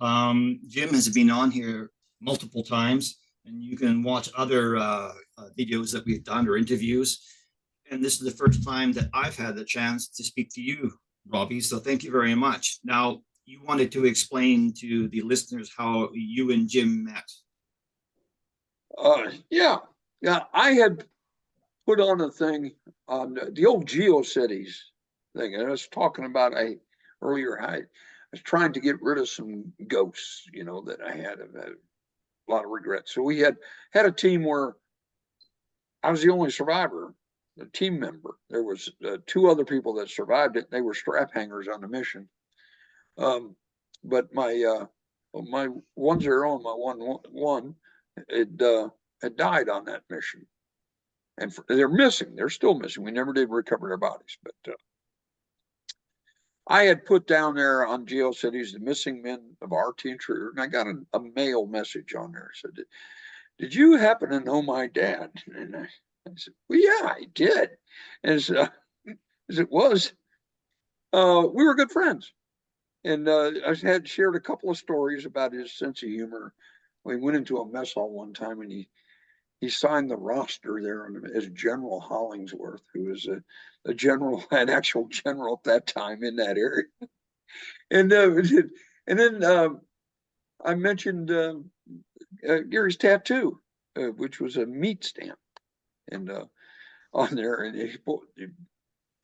Jim has been on here multiple times, and you can watch other videos that we've done or interviews. And this is the first time that I've had the chance to speak to you, Robbie. So thank you very much. Now, you wanted to explain to the listeners how you and Jim met. Yeah. I had put on a thing on the old GeoCities thing. And I was talking about earlier. I was trying to get rid of some ghosts, that I had a lot of regrets. So we had a team where I was the only survivor, a team member. There was two other people that survived it. They were strap hangers on the mission. But my 1-0 and my 1-1 had died on that mission, and they're missing. They're still missing. We never did recover their bodies, but I had put down there on GeoCities the missing men of RT Intruder, and I got a mail message on there. It said, "Did you happen to know my dad?" And I said, "Well, yeah, I did." As it was, we were good friends. And I had shared a couple of stories about his sense of humor. We went into a mess hall one time, and he signed the roster there as General Hollingsworth, who was a general, an actual general at that time in that area. And then I mentioned Gary's tattoo, which was a meat stamp, and on there, and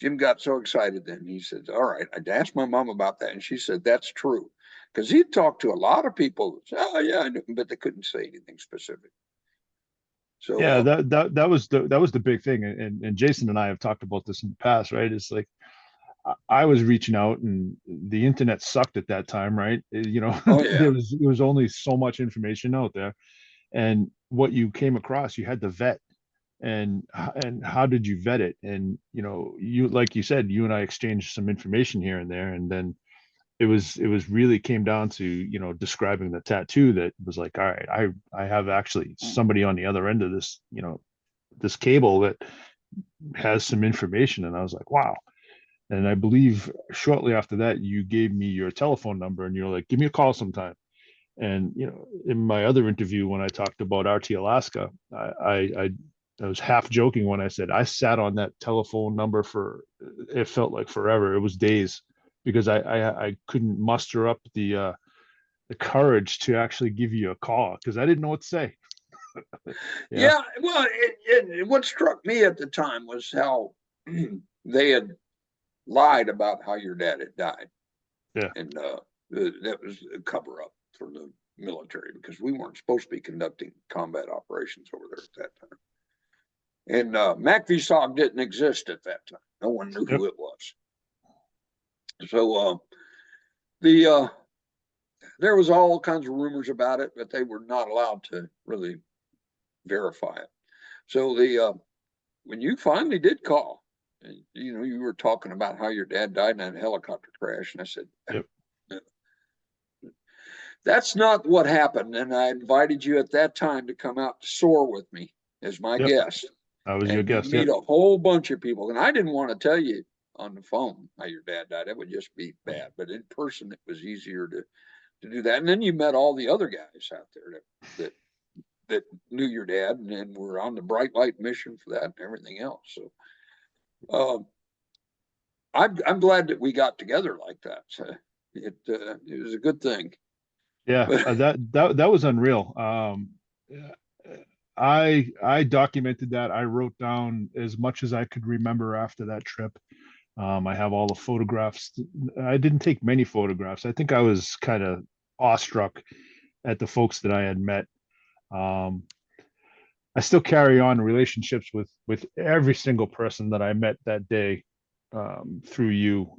Jim got so excited then. He said, "All right." I asked my mom about that, and she said, "That's true." Because he'd talked to a lot of people. "Oh, yeah, I knew," but they couldn't say anything specific. So, Yeah, that was the big thing. And Jason and I have talked about this in the past, right? It's like I was reaching out and the internet sucked at that time, right? oh, yeah. there was only so much information out there. And what you came across, you had to vet. And how did you vet it? And you, like you said, you and I exchanged some information here and there, and then it was really came down to describing the tattoo that was like, all right, I have actually somebody on the other end of this this cable that has some information. And I was like, wow. And I believe shortly after that you gave me your telephone number and you're like, give me a call sometime. And in my other interview when I talked about RT Alaska, I was half joking when I said I sat on that telephone number for, it felt like forever. It was days, because I couldn't muster up the courage to actually give you a call because I didn't know what to say. Yeah. Well, what struck me at the time was how they had lied about how your dad had died. Yeah. And that was a cover up for the military because we weren't supposed to be conducting combat operations over there at that time. And MACV SOG didn't exist at that time. No one knew who it was. So there was all kinds of rumors about it, but they were not allowed to really verify it. So when you finally did call, and, you were talking about how your dad died in a helicopter crash, and I said, yep. That's not what happened. And I invited you at that time to come out to soar with me as my guest. I was your guest. Meet a whole bunch of people, and I didn't want to tell you on the phone how your dad died. That would just be bad. But in person, it was easier to do that. And then you met all the other guys out there that knew your dad and were on the bright light mission for that and everything else. So I'm glad that we got together like that. It was a good thing. Yeah, that was unreal. I documented that. I wrote down as much as I could remember after that trip. I have all the photographs. I didn't take many photographs. I think I was kind of awestruck at the folks that I had met. I still carry on relationships with every single person that I met that day through you.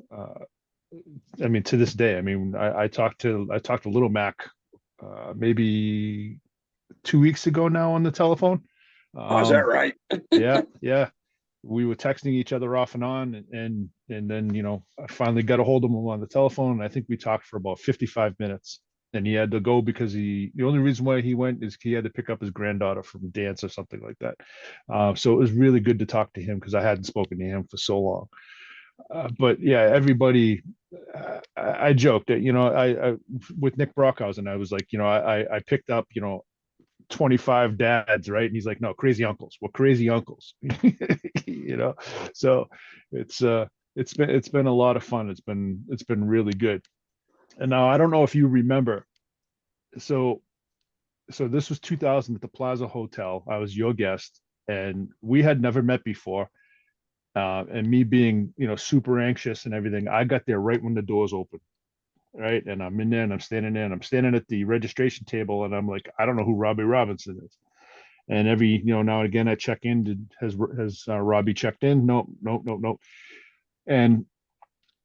I mean, to this day. I mean, I talked to Little Mac maybe 2 weeks ago now on the telephone. Is that right? yeah. We were texting each other off and on, and then I finally got a hold of him on the telephone, and I think we talked for about 55 minutes. And he had to go because the only reason why he went is he had to pick up his granddaughter from dance or something like that. So it was really good to talk to him because I hadn't spoken to him for so long. But yeah, everybody, I joked that, I with Nick Brockhausen, I was like, I picked up, 25 dads, right? And he's like, no, crazy uncles. Well, crazy uncles, you know. So it's been a lot of fun. It's been really good. And now I don't know if you remember. So so this was 2000 at the Plaza Hotel. I was your guest, and we had never met before. And me being, super anxious and everything, I got there right when the doors opened, right? And I'm in there and I'm standing there and I'm standing at the registration table and I'm like, I don't know who Robby Robinson is. And every, now and again I check in. Has Robbie checked in? No, no, no, no. And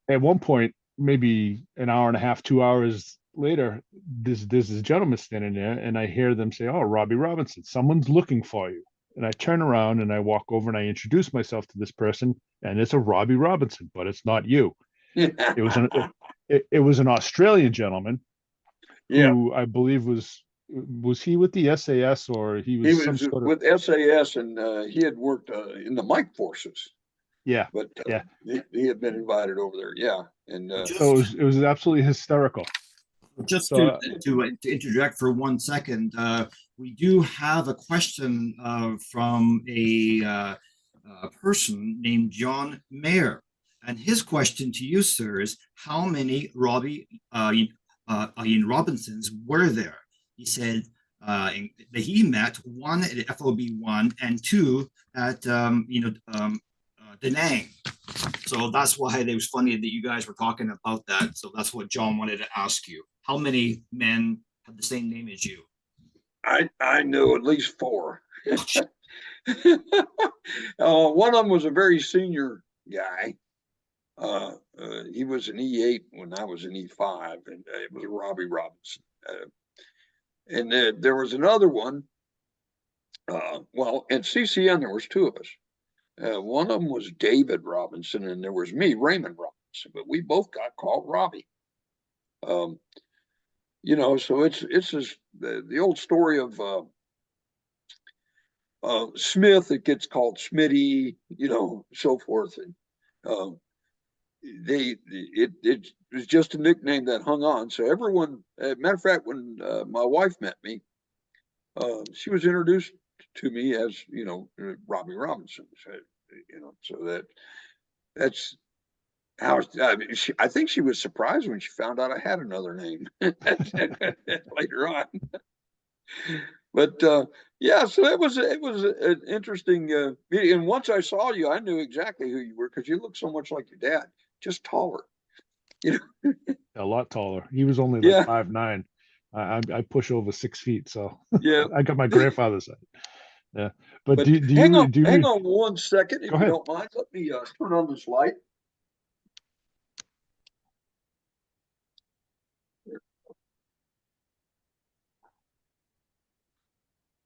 at one point, maybe an hour and a half, 2 hours later, there's this gentleman standing there, and I hear them say, "Oh, Robby Robinson, someone's looking for you." And I turn around and I walk over and I introduce myself to this person, and it's a Robby Robinson, but it's not you. It was an it was an Australian gentleman Yeah, who I believe was he with the SAS, or he he was some was sort of, with SAS, and he had worked in the Mike forces, yeah, but yeah. he had been invited over there. Yeah, and So Just it was absolutely hysterical. just So to interject for 1 second, we do have a question from a person named John Mayer, and his question to you, sir, is how many Robbie Ian Robinsons were there? He said that he met one at FOB 1 and two at Da Nang. So that's why it was funny that you guys were talking about that. So that's what John wanted to ask you. How many men have the same name as you? I know at least four. One of them was a very senior guy. He was an E8 when I was an E5, and it was Robby Robinson. And there was another one. Well, at CCN there was two of us. One of them was David Robinson, and there was me, Raymond Robinson. But we both got called Robbie. So it's just the old story of Smith. It gets called Smitty, so forth, and it was just a nickname that hung on. So everyone, matter of fact, when my wife met me, she was introduced to me as Robby Robinson. So that's how I think she was surprised when she found out I had another name later on. But yeah, so it was an interesting meeting. And once I saw you, I knew exactly who you were because you look so much like your dad, just taller. a lot taller. He was only like Yeah, 5'9". I push over 6 feet, so yeah. I got my grandfather's side. Yeah, but But do hang you on, do hang you on 1 second, go if you ahead? don't mind. Let me turn on this light.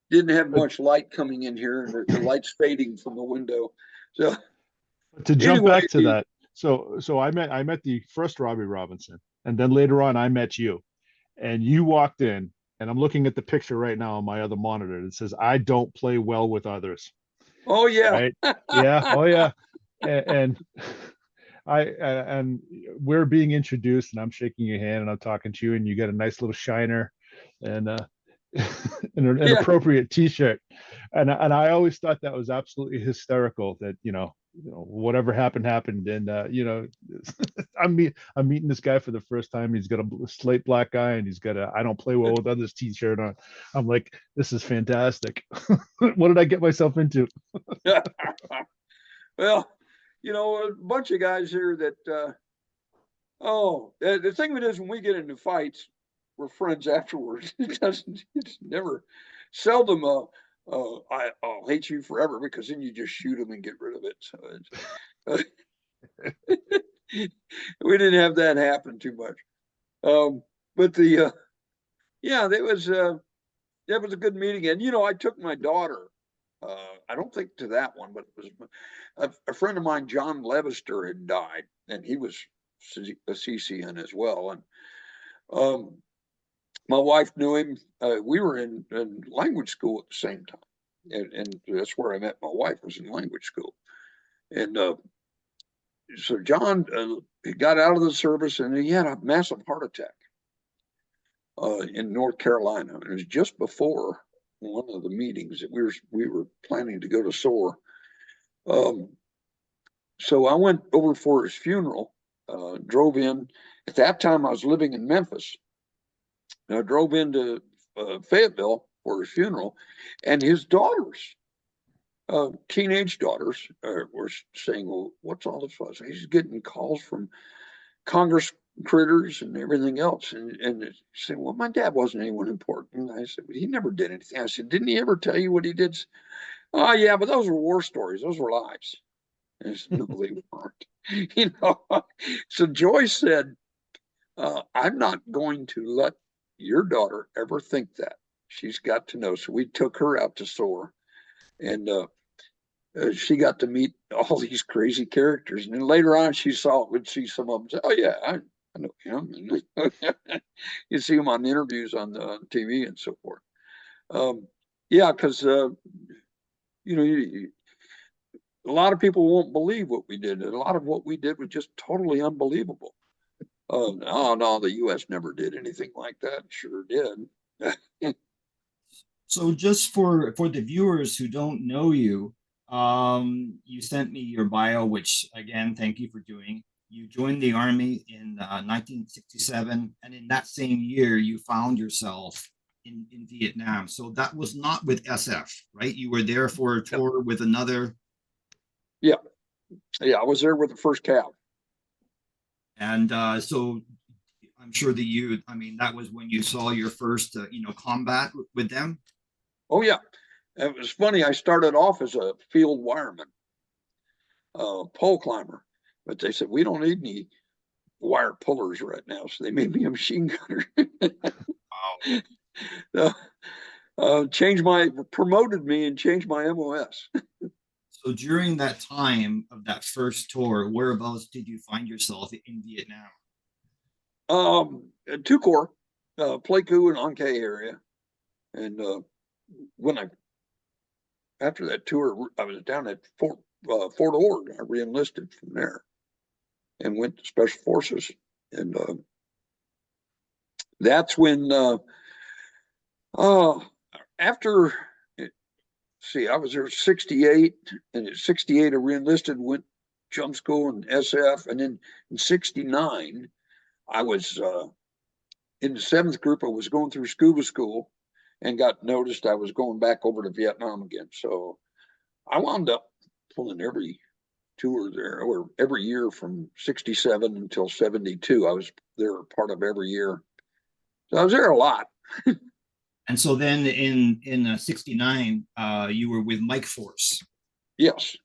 Didn't have But, much light coming in here, and the light's fading from the window. So but to jump anyway, back to that, so I met the first Robby Robinson, and then later on I met you, and you walked in, and I'm looking at the picture right now on my other monitor. It says, "I don't play well with others." oh yeah, Right? Yeah. Oh yeah. And and we're being introduced, and I'm shaking your hand, and I'm talking to you, and you got a nice little shiner, and an yeah, appropriate T-shirt, and I always thought that was absolutely hysterical. That whatever happened, and I'm meeting this guy for the first time. He's got a slate black eye, and he's got a "I don't play well with others" T-shirt on. I'm like, this is fantastic. What did I get myself into? well, a bunch of guys here that. The thing of it is, when we get into fights, we're friends afterwards. It's never, seldom. I'll hate you forever because then you just shoot them and get rid of it. So we didn't have that happen too much. But yeah, that was a good meeting, and I took my daughter. I don't think to that one, but it was a friend of mine, John Levester, had died, and he was a CCN as well. And my wife knew him. We were in language school at the same time, and that's where I met my wife, was in language school. And so John he got out of the service and he had a massive heart attack in North Carolina. It was just before one of the meetings that we were planning to go to SOAR. So I went over for his funeral, drove in. At that time, I was living in Memphis. And I drove into Fayetteville for his funeral, and his daughters, teenage daughters, were saying, "Well, what's all this fuss?" He's getting calls from Congress critters and everything else, and saying, "Well, my dad wasn't anyone important." And I said, "He never did anything." I said, "Didn't he ever tell you what he did?" "Oh, yeah, but those were war stories. Those were lies." And I said, "No, they weren't." You know. So Joyce said, "I'm not going to let your daughter ever think that. She's got to know." So we took her out to SOAR, and she got to meet all these crazy characters. And then later on, would see some of them say, "Oh yeah, I know him." You see him on interviews on the TV and so forth. Yeah, because you know, a lot of people won't believe what we did. And a lot of what we did was just totally unbelievable. No, the U.S. never did anything like that. Sure did. So just for the viewers who don't know you, you sent me your bio, which again, thank you for doing. You joined the Army in 1967, and in that same year, you found yourself in Vietnam. So that was not with SF, right? You were there for a tour with another. Yeah, I was there with the first Cav. And so I'm sure that I mean, that was when you saw your first, combat with them. Oh yeah, it was funny. I started off as a field wireman, pole climber, but they said we don't need any wire pullers right now, so they made me a machine gunner. Wow. Promoted me and changed my MOS. So during that time of that first tour, whereabouts did you find yourself in Vietnam? 2 Corps, Pleiku and Anke area, and after that tour, I was down at Fort Ord. I reenlisted from there and went to Special Forces, and that's when after. See, I was there 68, and at 68 I reenlisted, went jump school and SF, and then in 69 I was in the 7th group. I was going through scuba school and got noticed I was going back over to Vietnam again. So I wound up pulling every tour there, or every year from 67 until 72. I was there part of every year. So I was there a lot. And so then in 69, you were with Mike Force. Yes.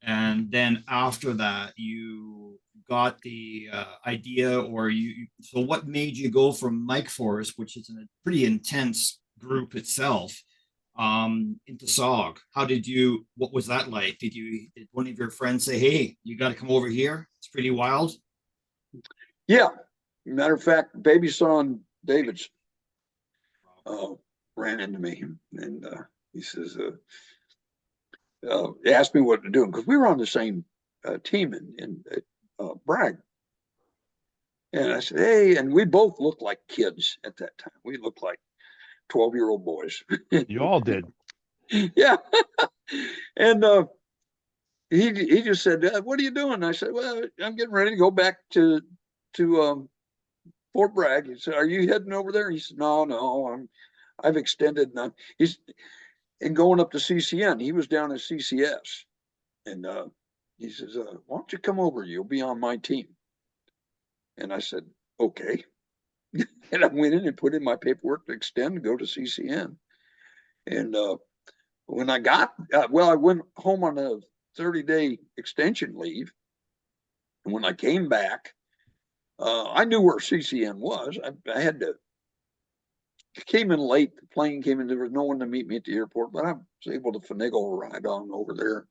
And then after that, you got the idea, or so what made you go from Mike Force, which is a pretty intense group itself, into SOG? What was that like? Did one of your friends say, "Hey, you got to come over here? It's pretty wild"? Yeah. Matter of fact, baby son David's ran into me, and he says, he asked me what to do, because we were on the same team in Bragg. And I said, "Hey," and we both looked like kids at that time. We looked like 12-year-old boys. You all did. Yeah. And he just said, "What are you doing?" I said, "Well, I'm getting ready to go back to Fort Bragg." He said, "Are you heading over there?" He said, "No, I've extended." He's and going up to CCN. He was down at CCS, and he says, "Why don't you come over? You'll be on my team." And I said, "Okay." And I went in and put in my paperwork to extend and go to CCN. And when I got, I went home on a 30-day extension leave. And when I came back, I knew where CCN was. I had to, came in late. The plane came in. There was no one to meet me at the airport, but I was able to finagle a ride on over there.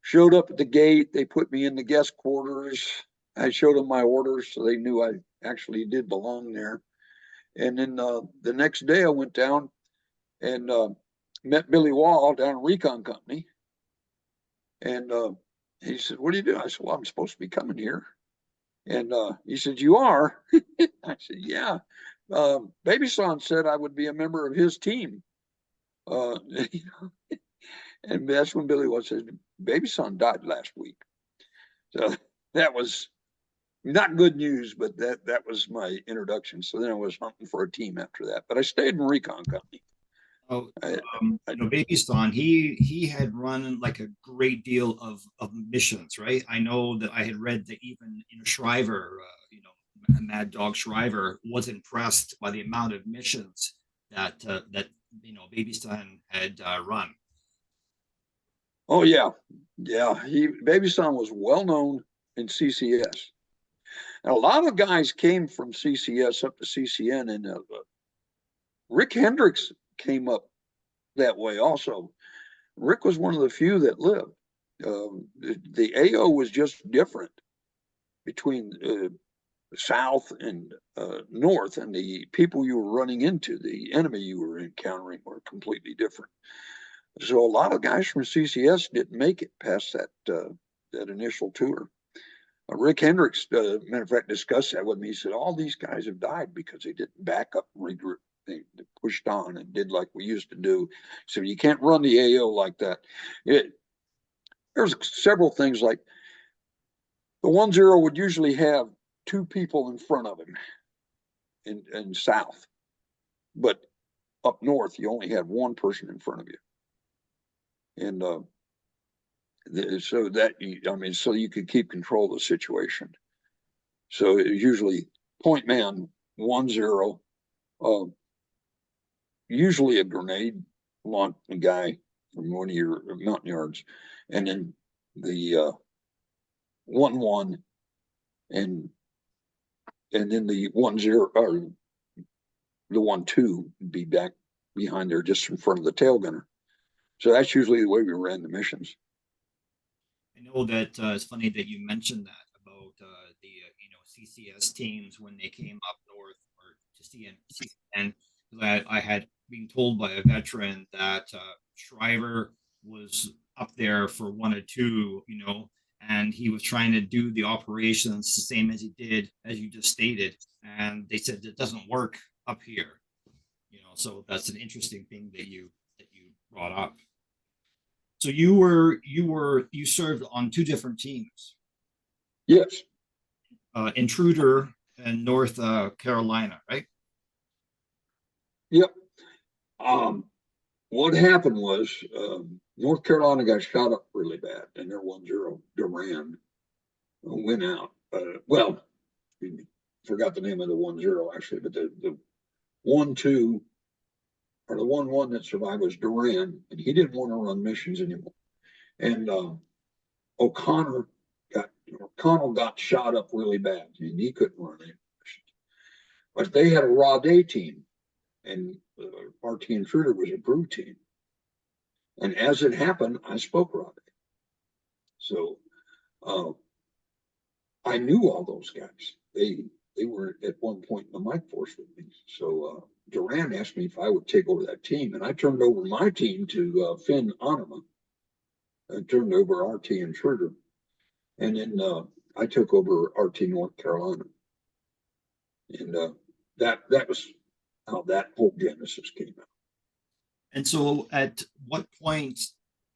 Showed up at the gate. They put me in the guest quarters. I showed them my orders, so they knew I actually did belong there. And then the next day I went down and met Billy Wall down at Recon Company. And He said, what are you doing? I said, well, I'm supposed to be coming here. And he said, you are? I said, yeah. Baby Son said I would be a member of his team. And that's when Billy was said, Baby Son died last week. So that was not good news, but that was my introduction. So then I was hunting for a team after that. But I stayed in recon company. Oh, Baby Stan, he had run like a great deal of missions, right? I know that I had read that even Shriver, Mad Dog Shriver was impressed by the amount of missions that Baby Stan had run. Oh yeah, yeah. Baby Son was well known in CCS, and a lot of guys came from CCS up to CCN, and Rick Hendricks came up that way also. Rick was one of the few that lived. The AO was just different between south and north, and the people you were running into, the enemy you were encountering, were completely different. So a lot of guys from CCS didn't make it past that initial tour. Rick Hendricks, matter of fact, discussed that with me. He said, all these guys have died because they didn't back up and regroup. They pushed on and did like we used to do. So you can't run the AO like that. There's several things like the 1-0 would usually have 2 people in front of him in south, but up north, you only had 1 person in front of you. And so that, so you could keep control of the situation. So it was usually point man, 1-0, usually a grenade launch a guy from one of your mountain yards, and then the 1-1, and then the 1-0 or the 1-2 would be back behind there, just in front of the tail gunner. So that's usually the way we ran the missions. I know that it's funny that you mentioned that about the CCS teams when they came up north or to CCN. I had been told by a veteran that Shriver was up there for 1 or 2, and he was trying to do the operations the same as he did as you just stated, and they said it doesn't work up here. So that's an interesting thing that you brought up. So you served on 2 different teams. Yes. Intruder and North Carolina, right? Yep. What happened was North Carolina got shot up really bad, and their 1-0 Duran went out. Well, forgot the name of the 1-0 actually, but the 1-2 or the 1-1 that survived was Duran, and he didn't want to run missions anymore. And O'Connell got shot up really bad, and he couldn't run any missions. But they had a raw day team, and RT Intruder was a brew team. And as it happened, I spoke Robbie. So I knew all those guys. They were at one point in the Mike Force with me. So Duran asked me if I would take over that team, and I turned over my team to Finn Onema. I turned over RT Intruder, and then I took over RT North Carolina. And that was how that whole genesis came out. And so at what point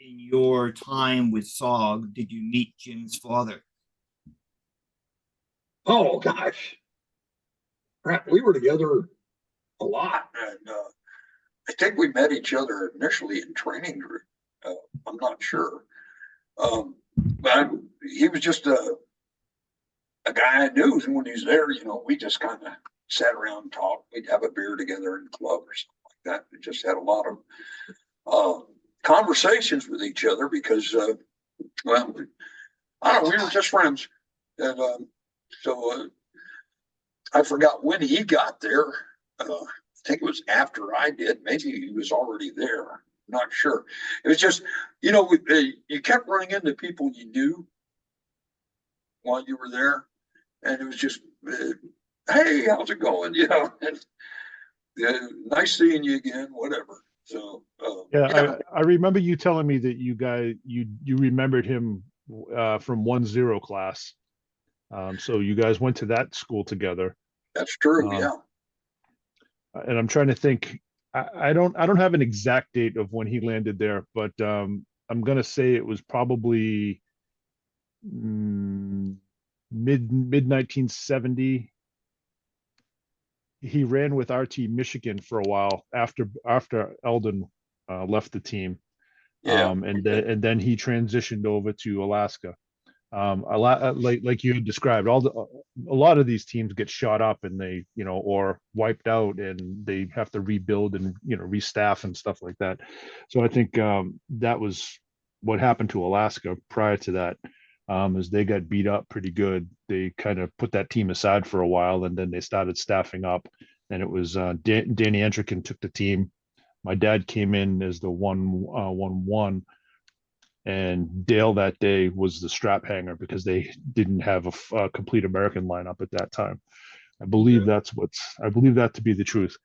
in your time with SOG did you meet Jim's father? Oh gosh, we were together a lot, and I think we met each other initially in training group. I'm not sure, but he was just a guy I knew, and when he's there, we just kind of sat around and talked. We'd have a beer together in the club or something like that. We just had a lot of conversations with each other because, well, I don't know, we were just friends. And so I forgot when he got there. I think it was after I did. Maybe he was already there. I'm not sure. It was just, you kept running into people you knew while you were there. And it was just, hey, how's it going? And, nice seeing you again, whatever. So I remember you telling me that you remembered him from 1-0 class. So you guys went to that school together. That's true. Um, Yeah. And I'm trying to think. I don't have an exact date of when he landed there, but I'm gonna say it was probably mid 1970. He ran with RT Michigan for a while after Eldon left the team, Yeah. and then he transitioned over to Alaska. A lot like you had described, a lot of these teams get shot up and they or wiped out and they have to rebuild and restaff and stuff like that. So I think that was what happened to Alaska prior to that. As they got beat up pretty good, they kind of put that team aside for a while and then they started staffing up. And it was Danny Entrican took the team. My dad came in as the 1-1, and Dale that day was the strap hanger because they didn't have a complete American lineup at that time. I believe that to be the truth.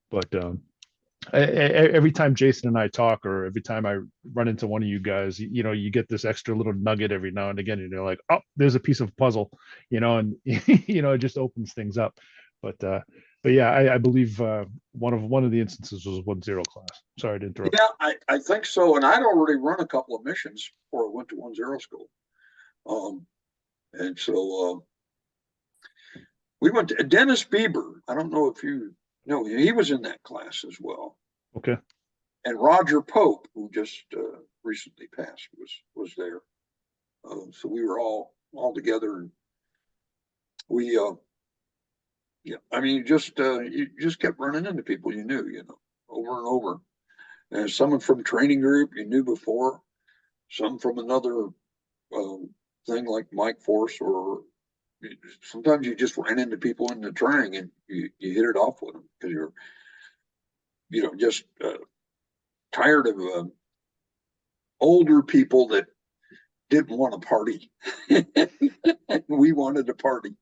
But every time Jason and I talk, or every time I run into one of you guys, you get this extra little nugget every now and again, and you're like, oh, there's a piece of puzzle, and it just opens things up. But yeah, I believe one of the instances was 1-0 class. Sorry to interrupt. Yeah, I think so. And I'd already run a couple of missions before I went to 1-0 school. And so we went to Dennis Bieber. I don't know if you know, he was in that class as well. Okay. And Roger Pope, who just recently passed, was there. So we were all together, and we yeah, I mean, you just kept running into people you knew, over and over. And someone from training group you knew before, some from another thing like Mike Force, or sometimes you just ran into people in the training and you hit it off with them because you're just tired of older people that didn't want to party. We wanted to party.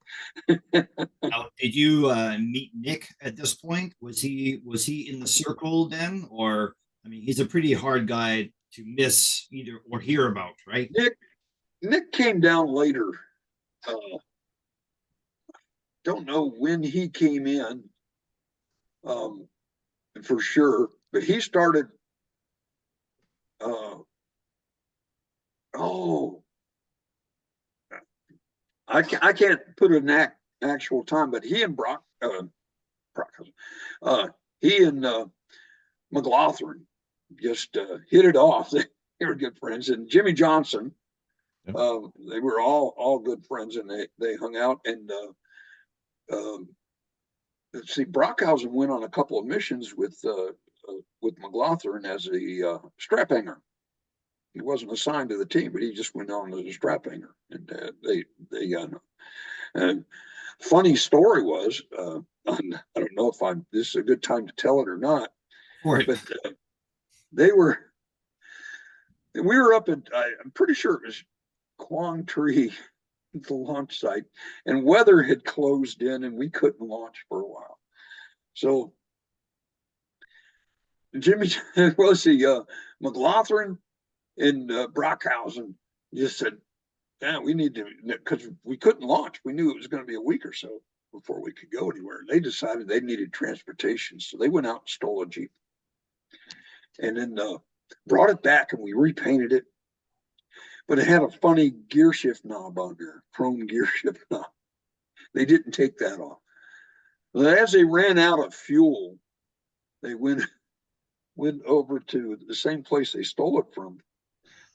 Now, did you meet Nick at this point? Was he in the circle then, or I mean, he's a pretty hard guy to miss either or hear about, right? Nick came down later. Don't know when he came in, for sure, but he started. I can't put an actual time, but he and Brock, he and McLaughlin just hit it off. They were good friends, and Jimmy Johnson. Yep. They were all good friends, and they hung out. And let's see, Brockhausen went on a couple of missions with McLaughlin as a strap hanger. He wasn't assigned to the team, but he just went on as a strap hanger. And funny story was, I don't know if this is a good time to tell it or not, but we were up at, I'm pretty sure it was Quang Tree, the launch site, and weather had closed in and we couldn't launch for a while. So Jimmy, McLaughlin and Brockhausen just said, yeah, we need to, because we couldn't launch. We knew it was going to be a week or so before we could go anywhere. They decided they needed transportation. So they went out and stole a Jeep and then brought it back, and we repainted it. But it had a funny gear shift knob on there, chrome gear shift knob. They didn't take that off. But as they ran out of fuel, they went over to the same place they stole it from.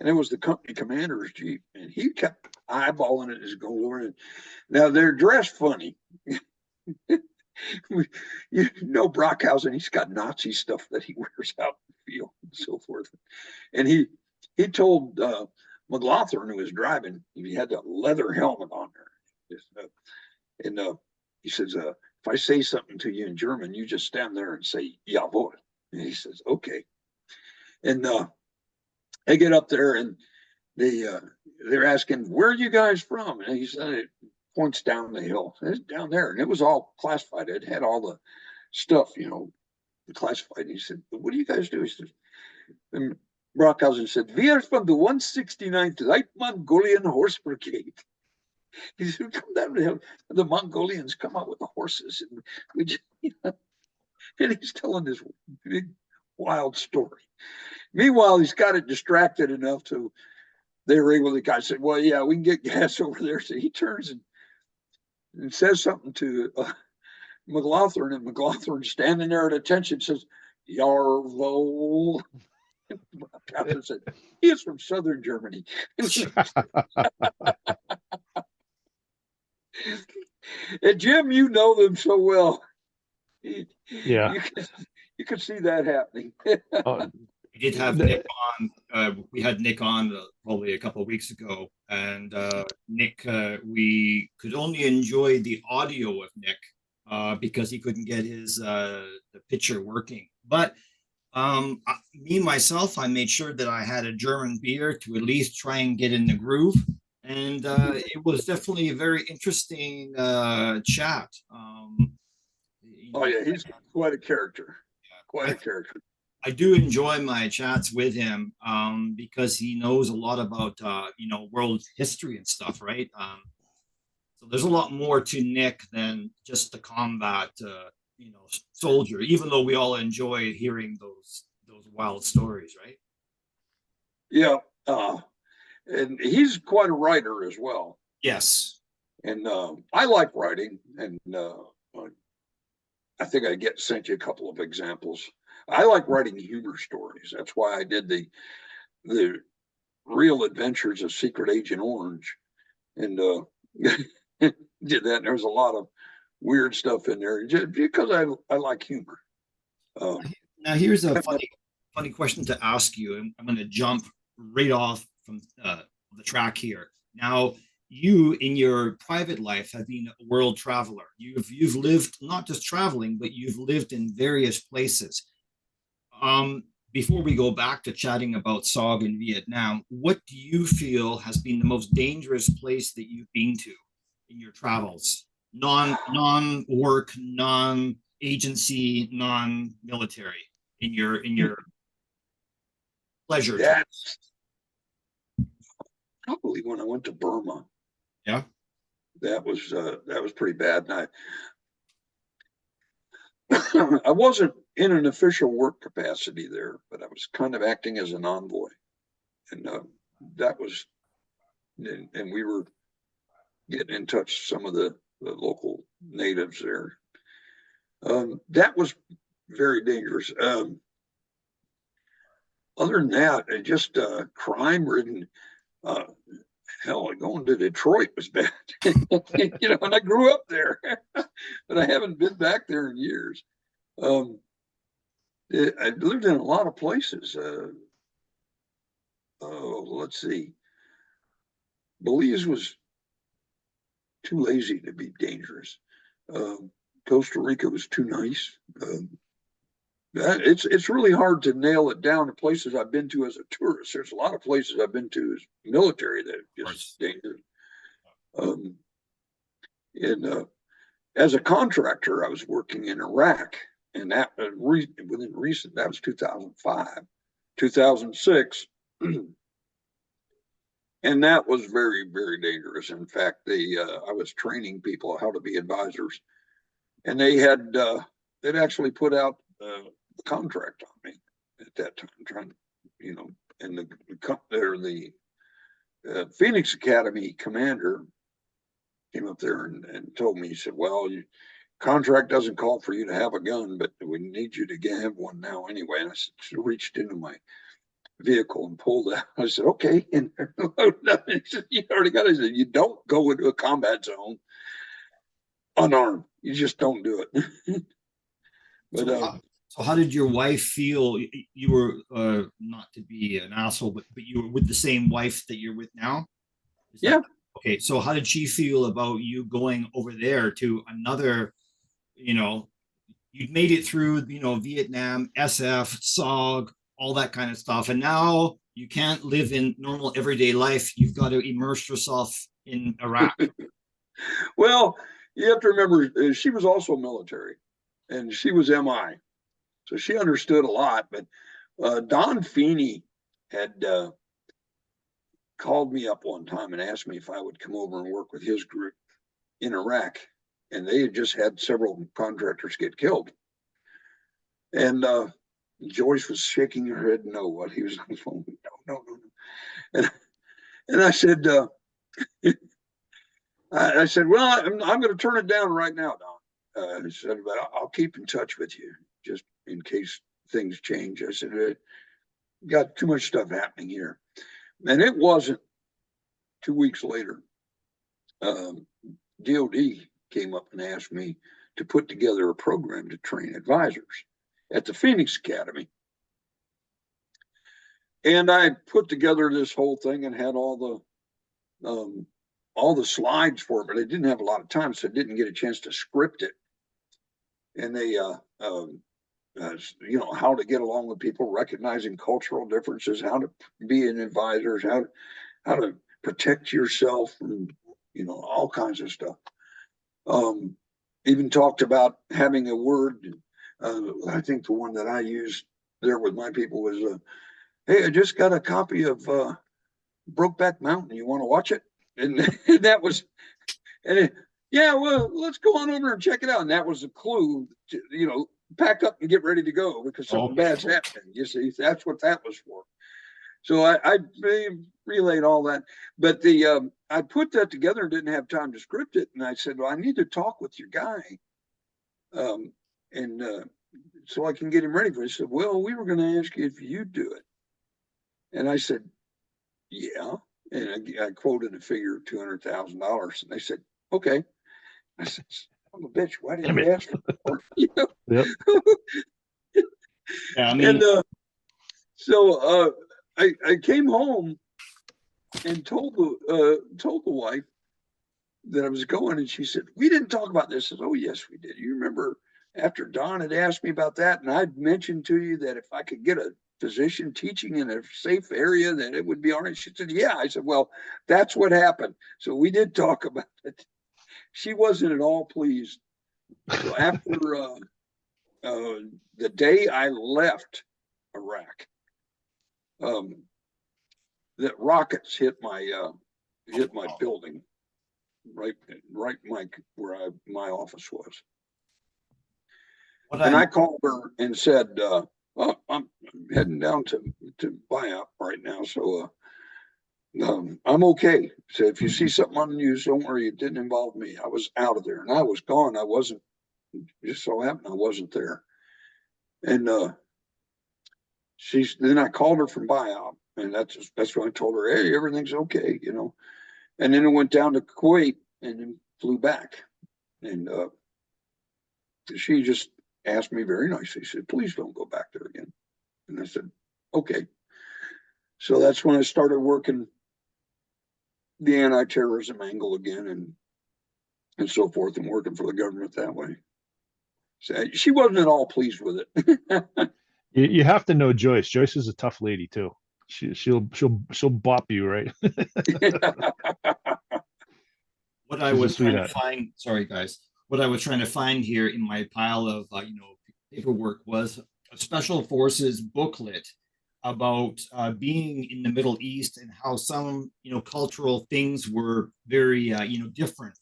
And it was the company commander's Jeep, and he kept eyeballing it as it goes over. Now they're dressed funny. Brockhausen, he's got Nazi stuff that he wears out in the field and so forth. And he told McLaughlin, who was driving, he had a leather helmet on there. And he says, if I say something to you in German, you just stand there and say, jawohl. And he says, okay. And they get up there and they're asking, where are you guys from? And he said, it points down the hill. It's down there. And it was all classified. It had all the stuff, classified. And he said, what do you guys do? He said, Brockhausen said, "We are from the 169th Light Mongolian Horse Brigade." He said, "Come down to him. The Mongolians come out with the horses, and we just, and he's telling this big, wild story. Meanwhile, he's got it distracted enough to they were able. The guy said, "Well, yeah, we can get gas over there." So he turns and says something to McLaughlin, and McLaughlin, standing there at attention, says, "Yarvo." Catherine said, "He is from southern Germany." And Jim, you know them so well. Yeah. You could see that happening. We did have Nick on. We had Nick on probably a couple of weeks ago, and Nick, we could only enjoy the audio of Nick because he couldn't get his the picture working. But me myself, I made sure that I had a German beer to at least try and get in the groove, and it was definitely a very interesting chat. Oh yeah, he's quite a character. Quite a character. I do enjoy my chats with him because he knows a lot about world history and stuff, right? So there's a lot more to Nick than just the combat, soldier. Even though we all enjoy hearing those wild stories, right? Yeah, and he's quite a writer as well. Yes, and I like writing, and I think I sent you a couple of examples. I like writing humor stories. That's why I did the real adventures of Secret Agent Orange, and did that. And there's a lot of weird stuff in there just because I like humor. Now here's a funny question to ask you, and I'm going to jump right off from the track here. Now, you in your private life have been a world traveler. You've lived not just traveling, but you've lived in various places. Before we go back to chatting about SOG in Vietnam, what do you feel has been the most dangerous place that you've been to in your travels? Non-work, non-agency, non-military, in your pleasure. That's probably when I went to Burma. Yeah, that was pretty bad. And I wasn't in an official work capacity there, but I was kind of acting as an envoy, and that was, and we were getting in touch with some of the local natives there. That was very dangerous. Other than that, it just crime-ridden. Hell, going to Detroit was bad, and I grew up there, but I haven't been back there in years. I lived in a lot of places. Let's see. Belize was too lazy to be dangerous. Costa Rica was too nice. It's really hard to nail it down to places I've been to as a tourist. There's a lot of places I've been to as military that are just dangerous. As a contractor, I was working in Iraq, and that within recent, that was 2005, 2006. And that was very, very dangerous. In fact, I was training people how to be advisors, and they'd actually put out the contract on me at that time, trying to, and the Phoenix Academy commander came up there and told me, he said, "Well, contract doesn't call for you to have a gun, but we need you to have one now anyway." And I reached into my vehicle and pulled out. I said, "Okay." And he said, "You already got it." I said, "You don't go into a combat zone unarmed. You just don't do it." But so how did your wife feel? You were not to be an asshole, but you were with the same wife that you're with now? Yeah. Okay, so how did she feel about you going over there to another, you'd made it through, Vietnam, SF, SOG, all that kind of stuff. And now you can't live in normal everyday life. You've got to immerse yourself in Iraq. Well, you have to remember, she was also military, and she was MI. So she understood a lot. But Don Feeney had called me up one time and asked me if I would come over and work with his group in Iraq. And they had just had several contractors get killed. And Joyce was shaking her head no while he was on the phone. No. And I said, I said, well, I'm going to turn it down right now, Don. I said, but I'll keep in touch with you just in case things change. I said, got too much stuff happening here. And it wasn't 2 weeks later. DOD came up and asked me to put together a program to train advisors at the Phoenix Academy. And I put together this whole thing and had all the slides for it, but I didn't have a lot of time, so I didn't get a chance to script it. And they, you know, how to get along with people, recognizing cultural differences, how to be an advisor, how to protect yourself, and, you know, all kinds of stuff. Even talked about having a word. I think the one that I used there with my people was, hey, I just got a copy of Brokeback Mountain. You want to watch it? And that was, yeah, well, let's go on over and check it out. And that was a clue to, you know, pack up and get ready to go because something bad's happening. You see, that's what that was for. So I relayed all that, but I put that together and didn't have time to script it. And I said, well, I need to talk with your guy. So I can get him ready for it. He said, well, we were going to ask you if you do it. And I said, yeah. And I quoted a figure of $200,000. And they said, okay. I said, I'm a bitch. Why didn't you ask for it? You know? Yep. Yeah, I mean, And so I came home and told the wife that I was going, and she said, we didn't talk about this. I said, oh, yes, we did. You remember after Don had asked me about that, and I'd mentioned to you that if I could get a physician teaching in a safe area, that it would be all right. She said, yeah. I said, well, that's what happened. So we did talk about it. She wasn't at all pleased. So after the day I left Iraq, that rockets hit my building, right where my office was. And I called her and said, oh, I'm heading down to buy-up right now, so I'm okay. So if you see something on the news, don't worry, it didn't involve me. I was out of there, and I was gone. I wasn't, just so happened I wasn't there. And then I called her from buy-up, and that's when I told her, hey, everything's okay, you know. And then I went down to Kuwait and then flew back. And she just asked me very nicely, she said, please don't go back there again. And I said, okay. So that's when I started working the anti-terrorism angle again and so forth, and working for the government that way. So she wasn't at all pleased with it. You have to know Joyce. Joyce is a tough lady too. She'll bop you, right? what I was trying to find, sorry guys, what I was trying to find here in my pile of paperwork was a Special Forces booklet about being in the Middle East and how some cultural things were very different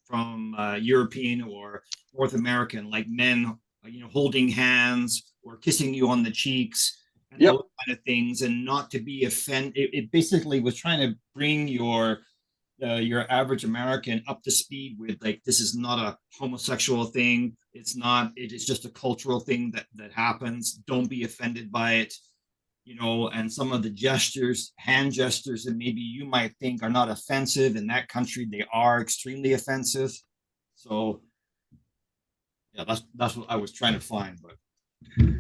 from European or North American, like men holding hands or kissing you on the cheeks and those kind of things, and not to be offended. It basically was trying to bring your average American up to speed with, like, this is not a homosexual thing. It's not. It is just a cultural thing that happens. Don't be offended by it. And some of the gestures, hand gestures, that maybe you might think are not offensive, in that country they are extremely offensive. So yeah, that's what I was trying to find. But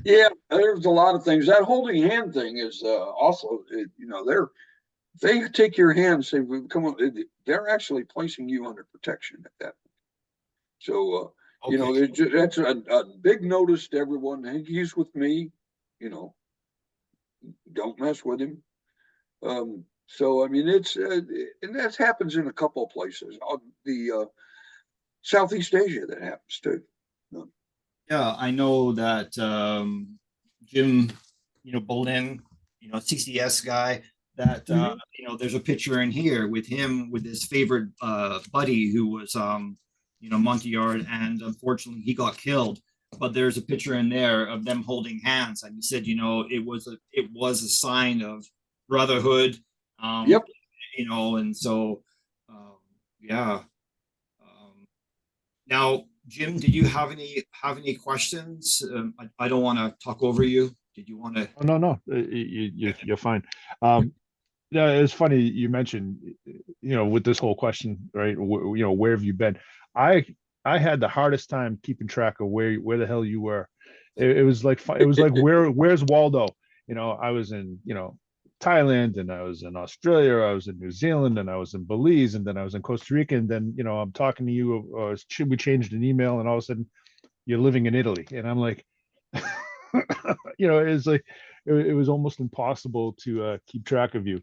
yeah, there's a lot of things. That holding hand thing is also, they take your hand, say, come on, they're actually placing you under protection at that point. So okay. That's a big notice to everyone. Hey, he's with me, don't mess with him. So I mean, it's and that happens in a couple of places. The Southeast Asia, that happens too. Yeah, I know that Jim, Bolin, CCS guy that, Mhm. there's a picture in here with him with his favorite buddy who was, Montyard, and unfortunately he got killed. But there's a picture in there of them holding hands, and he said, it was a sign of brotherhood. Um, Yep. and so, um, yeah. Now, Jim, did you have any questions? I don't want to talk over you. Did you want to? Oh, no, no, you're fine. Yeah, it's funny you mentioned, with this whole question, right? Where have you been? I I had the hardest time keeping track of where the hell you were. It was like where's Waldo? I was in Thailand, and I was in Australia, I was in New Zealand, and I was in Belize, and then I was in Costa Rica, and then I'm talking to you. Should we changed an email, and all of a sudden you're living in Italy, and I'm like, it's like it was almost impossible to keep track of you.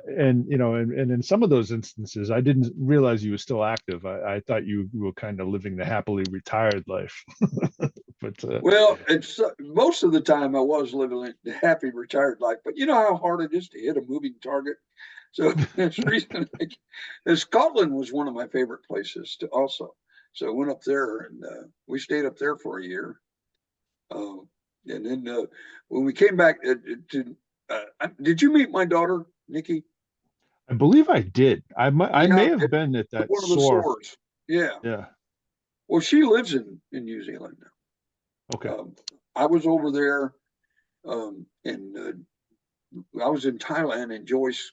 And in some of those instances, I didn't realize you were still active. I thought you were kind of living the happily retired life. But Well, it's most of the time I was living a happy retired life, but you know how hard it is to hit a moving target. So that's the reason. And Scotland was one of my favorite places to also. So I went up there and we stayed up there for a year. Uh, and then when we came back did you meet my daughter, Nikki? I believe I did. I may Yeah, have been at that one of the SOAR. swords. Yeah. Yeah. Well, she lives in New Zealand Okay. now. I was over there, and I was in Thailand, and Joyce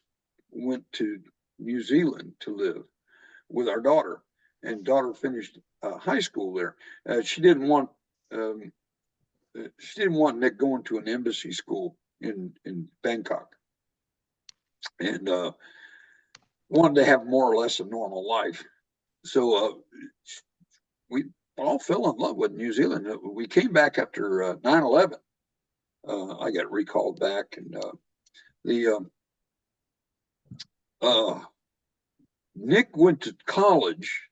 went to New Zealand to live with our daughter, and daughter finished high school there. She didn't want Nick going to an embassy school in Bangkok, and wanted to have more or less a normal life. So we all fell in love with New Zealand. We came back after 9/11. I got recalled back, and the Nick went to college,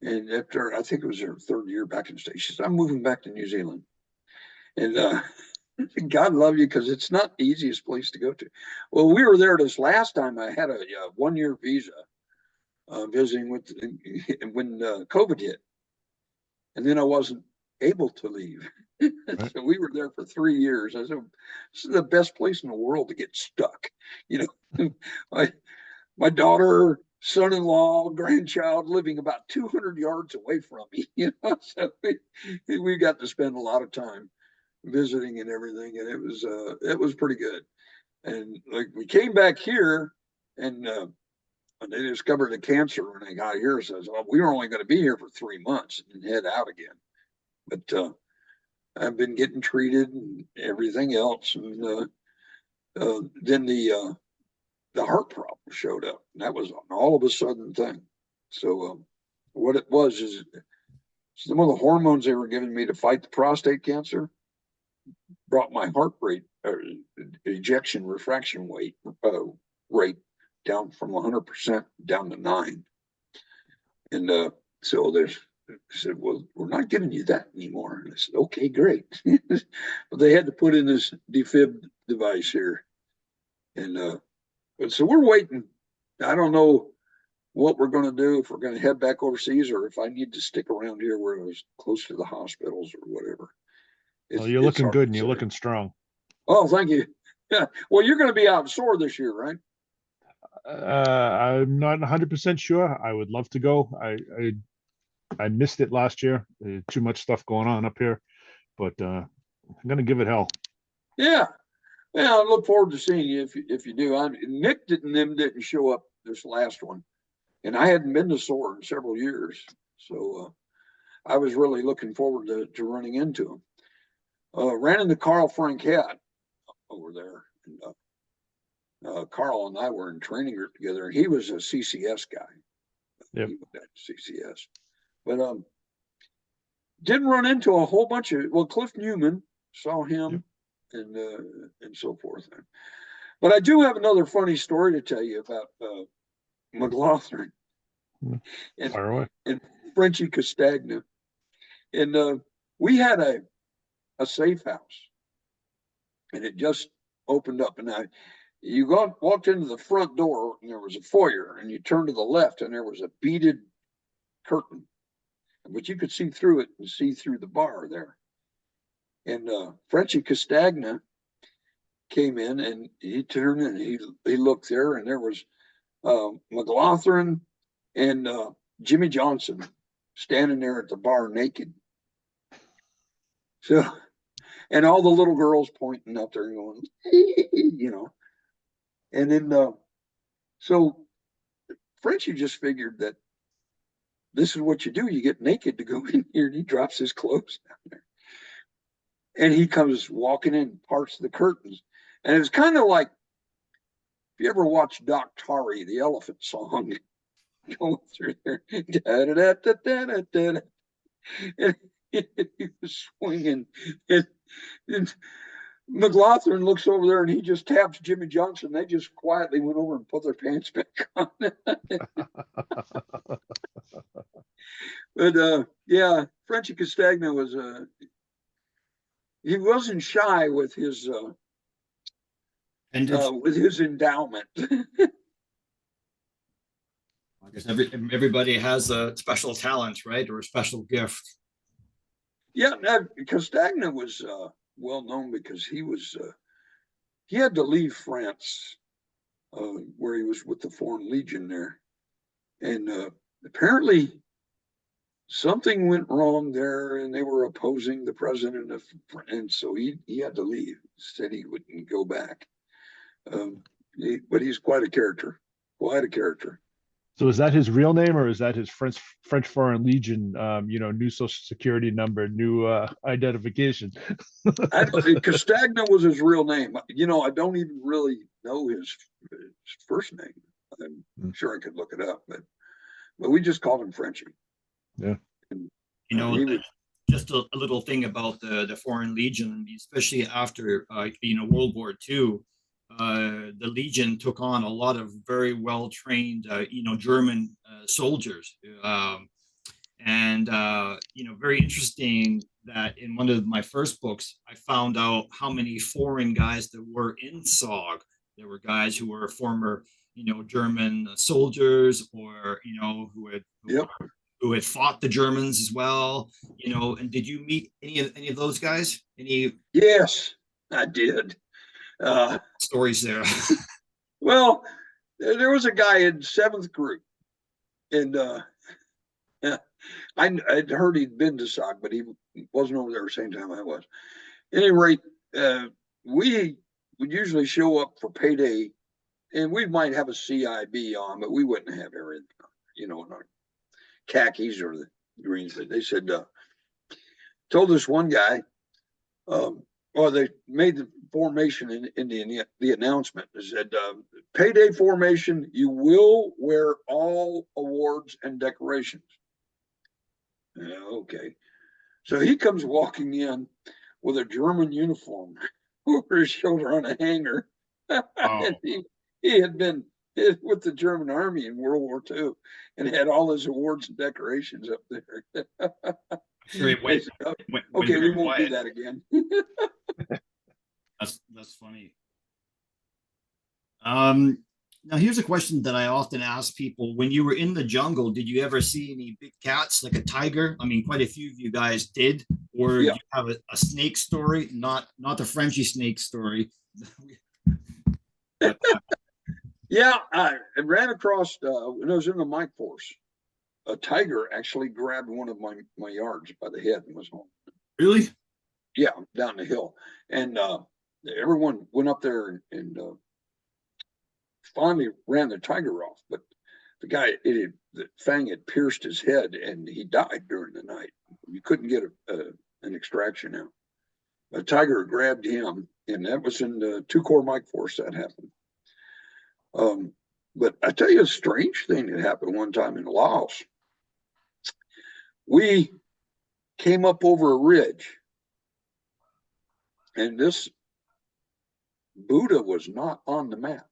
and after I think it was her third year back in the States, she said, "I'm moving back to New Zealand." And God love you, because it's not the easiest place to go to. Well, we were there this last time. I had a 1-year visa visiting when COVID hit, and then I wasn't able to leave. Right. So we were there for 3 years. I said, "This is the best place in the world to get stuck." My daughter, son-in-law, grandchild living about 200 yards away from me. So we got to spend a lot of time visiting and everything, and it was pretty good. And like we came back here, and they discovered the cancer when they got here. Says, "Well, we were only going to be here for 3 months and head out again." But I've been getting treated and everything else, and then the heart problem showed up. And that was an all of a sudden thing. So what it was is some of the hormones they were giving me to fight the prostate cancer brought my heart rate, ejection refraction rate down from 100% down to 9. And so they said, "Well, we're not giving you that anymore." And I said, "Okay, great." But they had to put in this defib device here. And so we're waiting. I don't know what we're going to do, if we're going to head back overseas or if I need to stick around here where I was close to the hospitals or whatever. Well, you're It's looking hard good, to and you're say. looking strong. Oh, thank you. Yeah. Well, you're going to be out in SOAR this year, right? I'm not 100% sure. I would love to go. I missed it last year. Too much stuff going on up here, but I'm gonna give it hell. Yeah. Yeah, I look forward to seeing you if you do. Nick didn't show up this last one, and I hadn't been to SOAR in several years, so I was really looking forward to running into him. Ran into Carl Franket over there, and Carl and I were in training group together, and he was a CCS guy. Yep. He went back to CCS, but didn't run into a whole bunch of. Well, Cliff Newman saw him, yep. And so forth. But I do have another funny story to tell you about McLaughlin and, Fire away. and Frenchie Castagna. And we had a safe house, and it just opened up, and you walked into the front door, and there was a foyer, and you turned to the left, and there was a beaded curtain, but you could see through it and see through the bar there. And Frenchy Castagna came in, and he turned and he looked there, and there was McLaughlin and Jimmy Johnson standing there at the bar naked. So, and all the little girls pointing up there and going, you know. And then, so Frenchy just figured that this is what you do. You get naked to go in here, and he drops his clothes down there. And he comes walking in, parts of the curtains. And it's kind of like, if you ever watch Doc Tari, the elephant song, going through there, da-da-da-da-da-da-da. And he was swinging. And McLaughlin looks over there, and he just taps Jimmy Johnson. They just quietly went over and put their pants back on. But yeah, Frenchy Castagna was he wasn't shy with his endowment. I guess everybody has a special talent, right, or a special gift. Yeah, Castagna was well known because he had to leave France, where he was with the Foreign Legion there, and apparently something went wrong there, and they were opposing the president of, and so he had to leave. Said he wouldn't go back. But he's quite a character. Quite a character. So is that his real name, or is that his French Foreign Legion, new social security number, new identification? Castagna was his real name. I don't even really know his first name. I'm sure I could look it up, but we just called him Frenchy. Yeah. And, just a little thing about the Foreign Legion, especially after World War II. The Legion took on a lot of very well-trained, German soldiers, and very interesting that in one of my first books, I found out how many foreign guys there were in SOG. There were guys who were former, German soldiers, or who had fought the Germans as well. And did you meet any of those guys? Yes, I did. Stories there. Well, there was a guy in 7th group, and I'd heard he'd been to SOG, but he wasn't over there at the same time I was. At any rate, we would usually show up for payday, and we might have a CIB on, but we wouldn't have everything, in our khakis or the greens. But they said, told this one guy, they made the formation in the announcement. It said, payday formation, you will wear all awards and decorations. Okay. So he comes walking in with a German uniform over his shoulder on a hanger. Oh. And he had been with the German Army in World War II and had all his awards and decorations up there. Sure, okay, we won't do that again. That's funny. Now here's a question that I often ask people: when you were in the jungle, did you ever see any big cats, like a tiger? I mean, quite a few of you guys did. Or do you have a snake story? Not the Frenchy snake story. But, yeah, I ran across when I was in the Mike Force. A tiger actually grabbed one of my yards by the head and was home. Really? Yeah, down the hill. And everyone went up there and finally ran the tiger off. But the guy, the fang had pierced his head, and he died during the night. You couldn't get an extraction out. A tiger grabbed him, and that was in the 2 Corps Mike Force that happened. But I tell you a strange thing that happened one time in Laos. We came up over a ridge, and this Buddha was not on the map,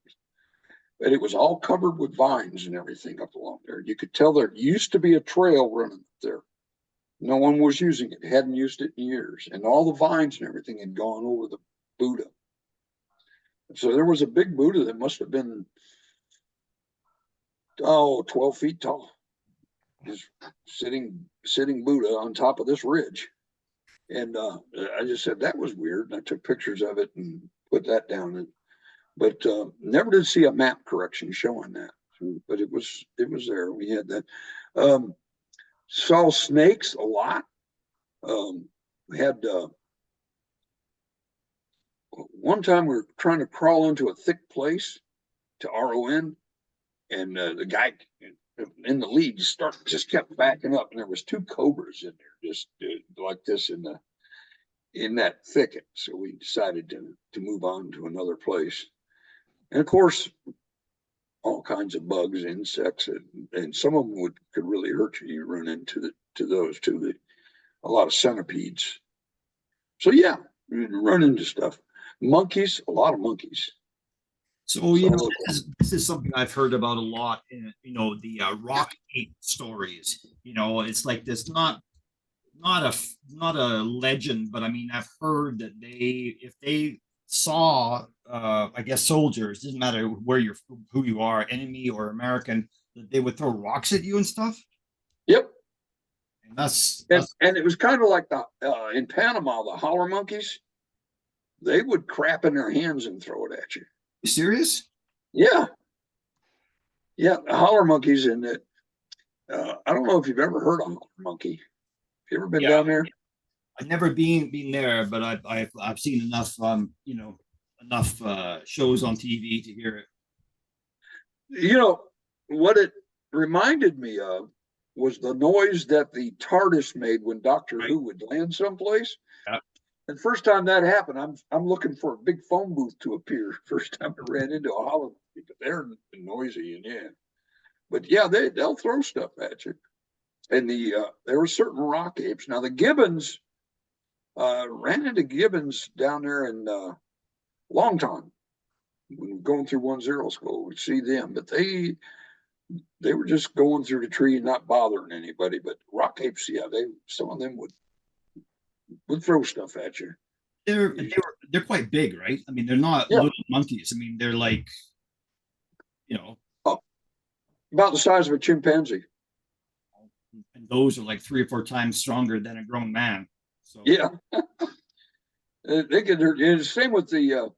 but it was all covered with vines and everything up along there. You could tell there used to be a trail running up there. No one was using it, hadn't used it in years, and all the vines and everything had gone over the Buddha. So there was a big Buddha that must have been, 12 feet tall. Just sitting Buddha on top of this ridge. And I just said that was weird. And I took pictures of it and put that down. And, but never did see a map correction showing that. But it was there. We had that. Saw snakes a lot. We had one time we were trying to crawl into a thick place to RON, and the guy in the lead just kept backing up, and there was 2 cobras in there, just like this in that thicket. So we decided to move on to another place, and of course, all kinds of bugs, insects, and some of them could really hurt you. You run into those too. A lot of centipedes. So yeah, you run into stuff. Monkeys, a lot of monkeys. So, you know, this is something I've heard about a lot in, you know, the rock ape stories. You know, it's like this, not a legend, but I mean, I've heard that if they saw, I guess, soldiers, doesn't matter who you are, enemy or American, that they would throw rocks at you and stuff. Yep. And and it was kind of like in Panama, the holler monkeys, they would crap in their hands and throw it at you. You serious? Yeah. Yeah, the holler monkeys. And I don't know if you've ever heard of a holler monkey. You ever been down there? I've never been there, but I've seen enough you know, enough shows on TV to hear it. You know what it reminded me of was the noise that the TARDIS made when Doctor Who would land someplace. Yeah. And first time that happened, I'm looking for a big phone booth to appear. First time I ran into a holler monkey, but they're noisy and yeah. But yeah, they'll throw stuff at you. And there were certain rock apes. Now the gibbons, ran into gibbons down there in Long Time. When going through 10 school, we'd see them, but they were just going through the tree and not bothering anybody. But rock apes, yeah, some of them would throw stuff at you. They're quite big, right? I mean, they're not little monkeys. I mean, they're like, you know, about the size of a chimpanzee. And those are like 3 or 4 times stronger than a grown man. So yeah, they get the same with the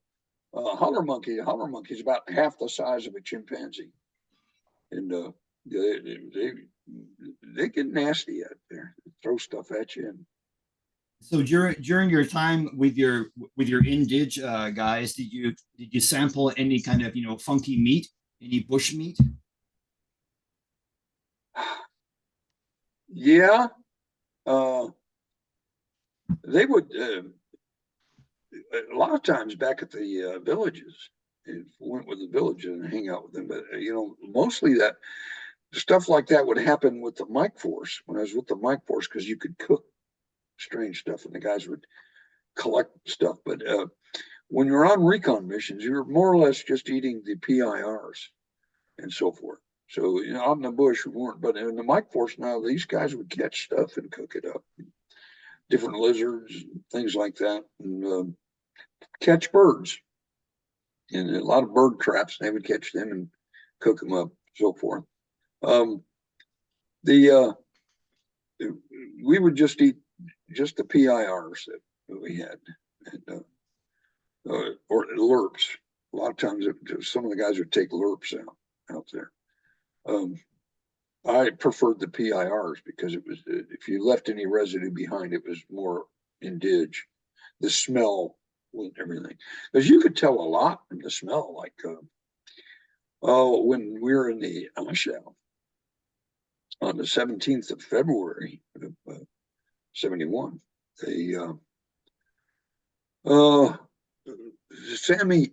holler monkey. The holler monkey is about half the size of a chimpanzee, and they get nasty out there, throw stuff at you. And so during your time with your indige guys, did you sample any kind of, you know, funky meat, any bush meat? Yeah, they would a lot of times back at the villages. Went with the villages and hang out with them, but you know, mostly that stuff like that would happen with the Mike Force when I was with the Mike Force, because you could cook strange stuff and the guys would collect stuff. But when you're on recon missions, you're more or less just eating the PIRs and so forth. So, you know, out in the bush, we weren't. But in the Mike Force now, these guys would catch stuff and cook it up. Different lizards, things like that, and catch birds. And a lot of bird traps, they would catch them and cook them up, so forth. We would just eat just the PIRs that we had, and, or lerps. A lot of times, some of the guys would take lerps out there. I preferred the PIRs because it was, if you left any residue behind, it was more indige. The smell with everything, because you could tell a lot from the smell. Like when we were in the Ashau on the 17th of February of 71, they Sammy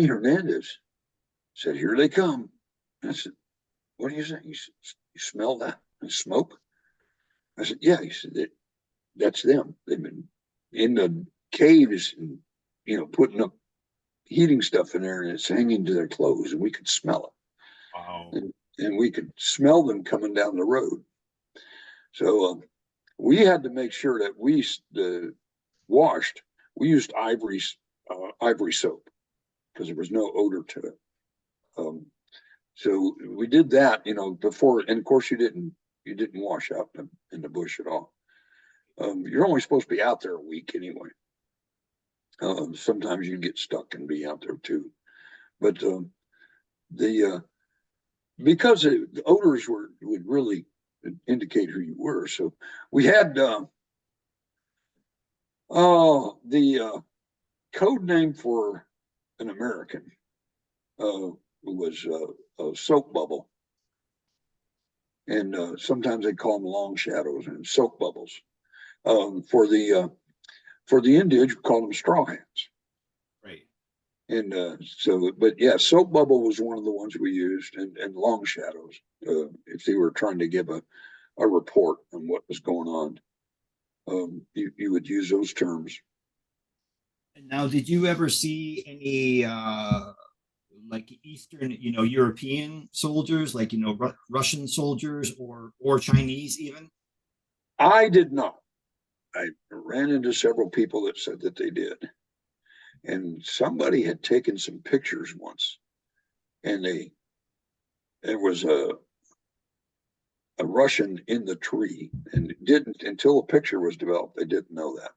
Hernandez said, "Here they come." I said, "What do you say? You smell that smoke?" I said, "Yeah." He said, "That's them. They've been in the caves and, you know, putting up heating stuff in there, and it's hanging to their clothes, and we could smell it." Wow. And we could smell them coming down the road. So we had to make sure that we washed. We used ivory soap, because there was no odor to it. So we did that, you know, before, and of course you didn't wash out in the bush at all. You're only supposed to be out there a week anyway. Sometimes you get stuck and be out there too, but because the odors would really indicate who you were. So we had the code name for an American was a soap bubble, and sometimes they call them long shadows and soap bubbles. For the Indians, we call them straw hats. Right. And so, but yeah, soap bubble was one of the ones we used, and long shadows, if they were trying to give a report on what was going on. You would use those terms. And now, did you ever see any like Eastern, European soldiers, like Russian soldiers or Chinese even? I did not. I ran into several people that said that they did, and somebody had taken some pictures once, and there was a Russian in the tree, and it didn't until a picture was developed. They didn't know that.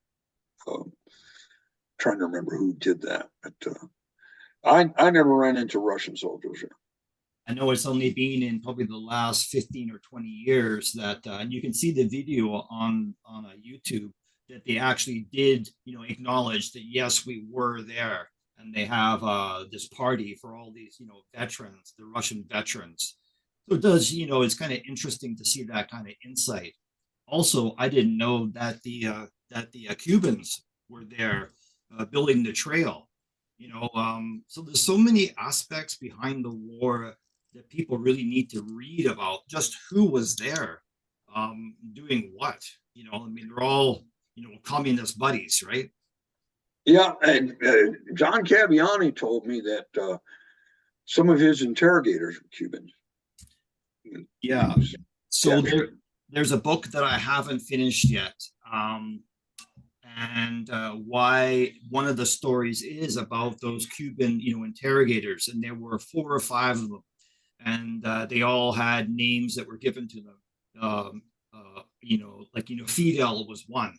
Trying to remember who did that, but I never ran into Russian soldiers. I know it's only been in probably the last 15 or 20 years that, and you can see the video on YouTube, that they actually did, acknowledge that, yes, we were there. And they have this party for all these, veterans, the Russian veterans. So it does, it's kind of interesting to see that kind of insight. Also, I didn't know that the Cubans were there building the trail. So there's so many aspects behind the war that people really need to read about, just who was there, doing what. They're all, communist buddies, right? Yeah, and John Cavallini told me that some of his interrogators were Cubans. Yeah. So there's a book that I haven't finished yet. And why one of the stories is about those Cuban, interrogators, and there were 4 or 5 of them, and they all had names that were given to them. Fidel was one,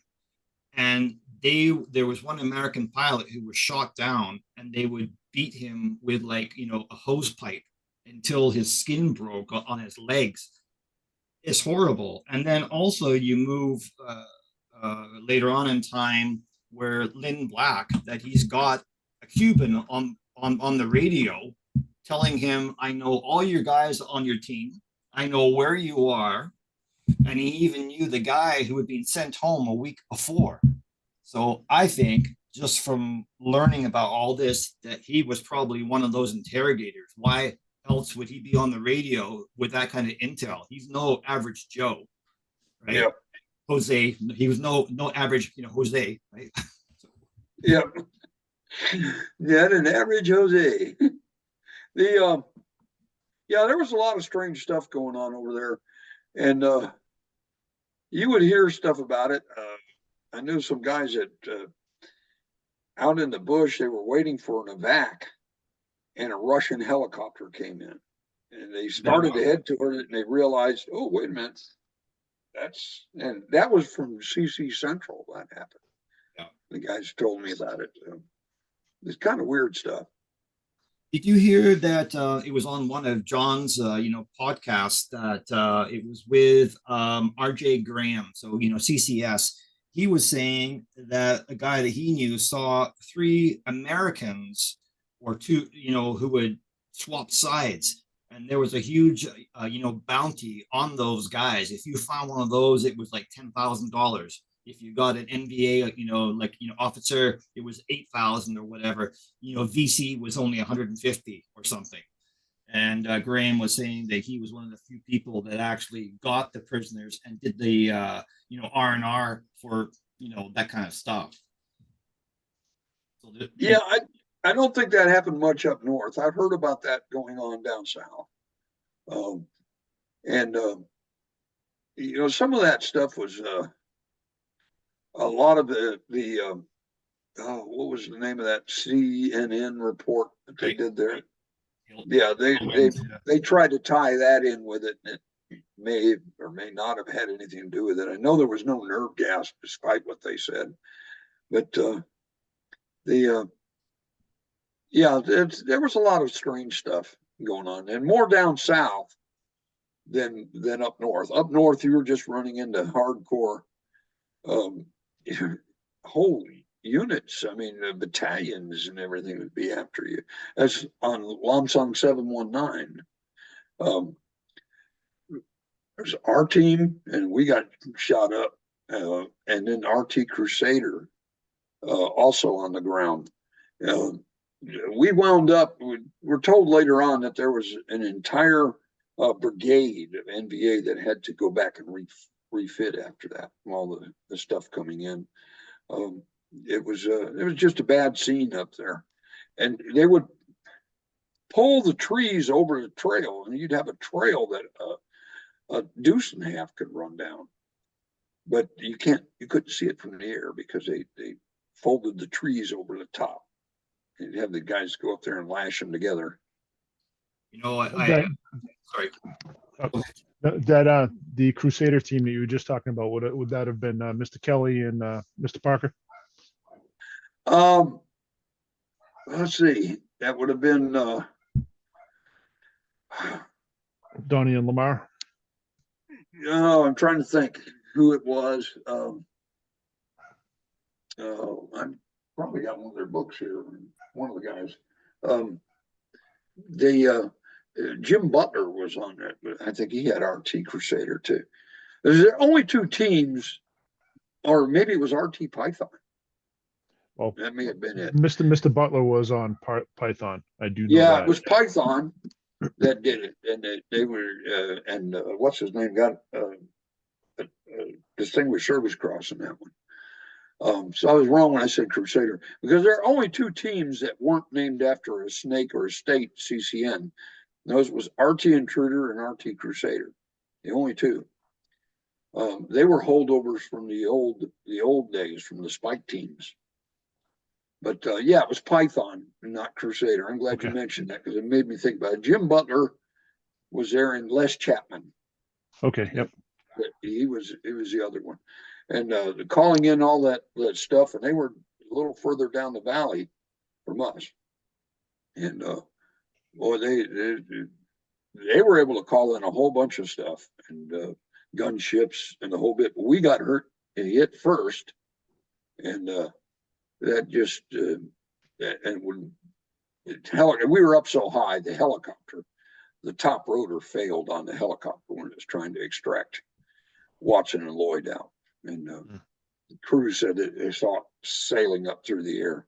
and there was one American pilot who was shot down, and they would beat him with a hose pipe until his skin broke on his legs. It's horrible. And then also you move later on in time where Lynn Black, that he's got a Cuban on the radio telling him, I know all your guys on your team. I know where you are. And he even knew the guy who had been sent home a week before. So I think just from learning about all this, that he was probably one of those interrogators. Why else would he be on the radio with that kind of intel? He's no average Joe, right? Yeah. Jose, he was no average, Jose, right? Yeah. Not an average Jose. There was a lot of strange stuff going on over there, and you would hear stuff about it. I knew some guys that out in the bush, they were waiting for an evac, and a Russian helicopter came in, and they started to head toward it, and they realized, oh, wait a minute, that was from CC Central. That happened. Yeah. The guys told me about it. It's kind of weird stuff. Did you hear that it was on one of John's, podcasts that it was with RJ Graham, so, CCS. He was saying that a guy that he knew saw 3 Americans or 2, who would swap sides. And there was a huge, bounty on those guys. If you found one of those, it was like $10,000. If you got an NVA, officer, it was 8,000 or whatever. VC was only 150 or something. And Graham was saying that he was one of the few people that actually got the prisoners and did the, R&R for, that kind of stuff. So I don't think that happened much up north. I've heard about that going on down south. Some of that stuff was a lot of the oh, what was the name of that CNN report that they Right. did there? You'll- Yeah, Tailwind. they tried to tie that in with it, and it may or may not have had anything to do with it. I know there was no nerve gas, despite what they said, but the yeah, there was a lot of strange stuff going on, and more down south than up north. Up north, you were just running into hardcore um, whole units. I mean, battalions and everything would be after you. As on Lamsong 719. There's our team, and we got shot up, and then RT Crusader also on the ground. We wound up, we're told later on that there was an entire brigade of NVA that had to go back and refit after that, all the stuff coming in. It was just a bad scene up there, and they would pull the trees over the trail, and you'd have a trail that a deuce and a half could run down, but you couldn't see it from the air because they folded the trees over the top. You'd have the guys go up there and lash them together. You know, That, sorry. the Crusader team that you were just talking about, would that have been Mr. Kelly and Mr. Parker? Let's see, that would have been Donnie and Lamar. I'm trying to think who it was. I'm probably got one of their books here. One of the guys. Jim Butler was on that, but I think he had RT Crusader too. There's only two teams, or maybe it was RT Python. Well, that may have been it. Mr. Butler was on Python. I do know Yeah, that. it was Python that did it, and they were and what's his name got a Distinguished Service Cross in that one. So I was wrong when I said Crusader, because there are only two teams that weren't named after a snake or a state CCN. Those was RT Intruder and RT Crusader, the only two. They were holdovers from the old days from the Spike teams. But yeah, it was Python, not Crusader. I'm glad you mentioned that because it made me think about it. Jim Butler was there, and Les Chapman. Okay, yep. It was the other one, and calling in all that stuff, and they were a little further down the valley from us, and boy, they were able to call in a whole bunch of stuff and gunships and the whole bit. But we got hit first, and that just and when we were up so high, the top rotor failed on the helicopter when it was trying to extract Watson and Lloyd out, and the crew said that they saw it sailing up through the air.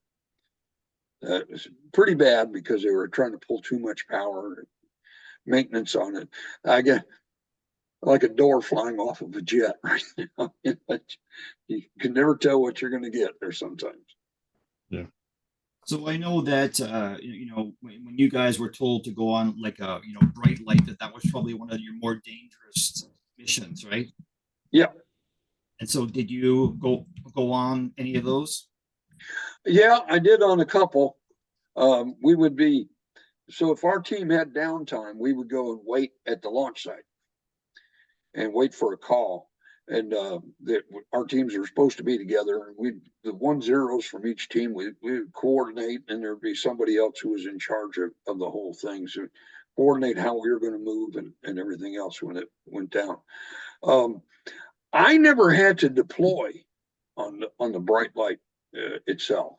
That was pretty bad because they were trying to pull too much power and maintenance on it. I get like a door flying off of a jet right now. You can never tell what you're going to get there sometimes. Yeah. So I know that when you guys were told to go on like a bright light, that was probably one of your more dangerous missions, right? Yeah. And so did you go on any of those? Yeah, I did on a couple. We would be, so if our team had downtime, we would go and wait at the launch site and wait for a call. And our teams are supposed to be together. And the 1-0s from each team, we would coordinate, and there'd be somebody else who was in charge of the whole thing. So coordinate how we were going to move and everything else when it went down. I never had to deploy on the bright light itself.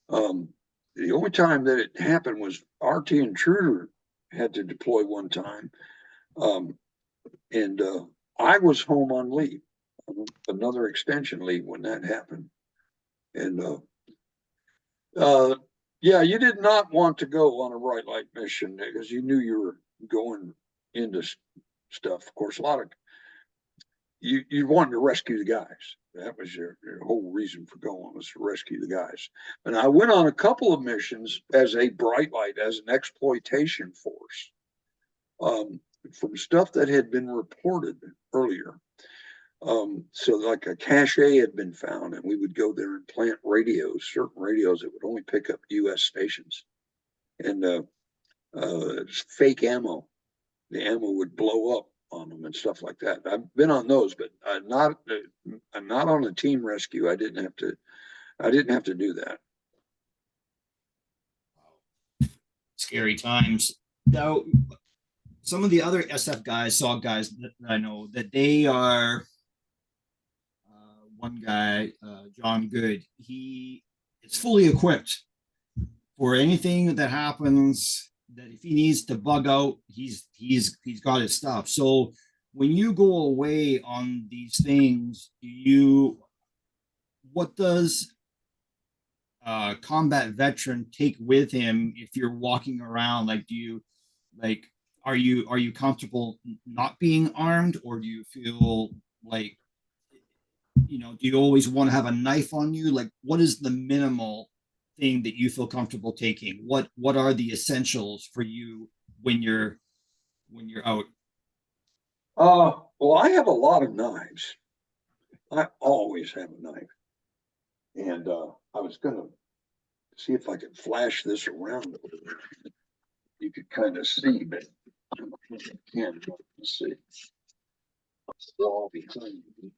The only time that it happened was RT Intruder had to deploy one time. And I was home on leave, another extension leave when that happened. And yeah, you did not want to go on a bright light mission because you knew you were going into stuff. Of course, you wanted to rescue the guys. That was your whole reason for going, was to rescue the guys. And I went on a couple of missions as a bright light, as an exploitation force, from stuff that had been reported earlier. So like a cache had been found, and we would go there and plant radios, certain radios that would only pick up U.S. stations, and fake ammo. The ammo would blow up on them and stuff like that. I've been on those, but I'm not on a team rescue. I didn't have to do that. Scary times. Now, some of the other SF guys, SOG guys that I know, that they are, one guy, John Good, he is fully equipped for anything that happens. That if he needs to bug out, he's got his stuff. So when you go away on these things, what does combat veteran take with him if you're walking around? Like, are you comfortable not being armed, or do you feel like, do you always want to have a knife on you? Like, what is the minimal thing that you feel comfortable taking? What are the essentials for you when you're out? Well, I have a lot of knives. I always have a knife. And I was gonna see if I could flash this around. You could kind of see, but I don't think I can. Let's see. It's all behind me.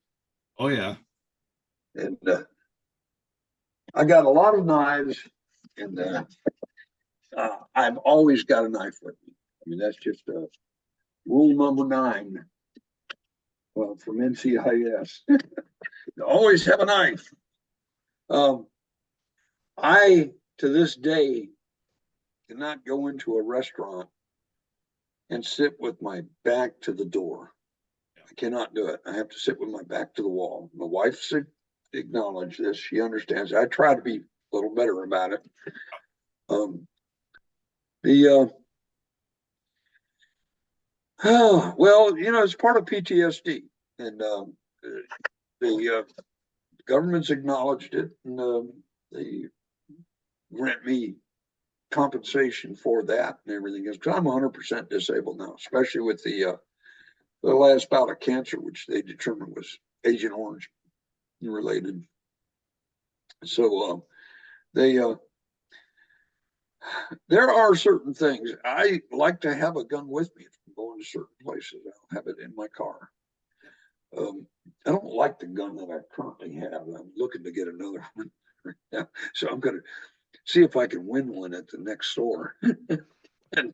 Oh yeah. And I got a lot of knives, and I've always got a knife with me. I mean, that's just rule number 9 from NCIS. You always have a knife. I, to this day, cannot go into a restaurant and sit with my back to the door. I cannot do it. I have to sit with my back to the wall. My wife's acknowledged this. She understands. I try to be a little better about it. Well, it's part of PTSD, and the government's acknowledged it, and they grant me compensation for that and everything else, because I'm 100% disabled now, especially with the last bout of cancer, which they determined was Agent Orange related. So there are certain things. I like to have a gun with me if I'm going to certain places. I'll have it in my car. I don't like the gun that I currently have. I'm looking to get another one right now. So I'm going to see if I can win one at the next store. And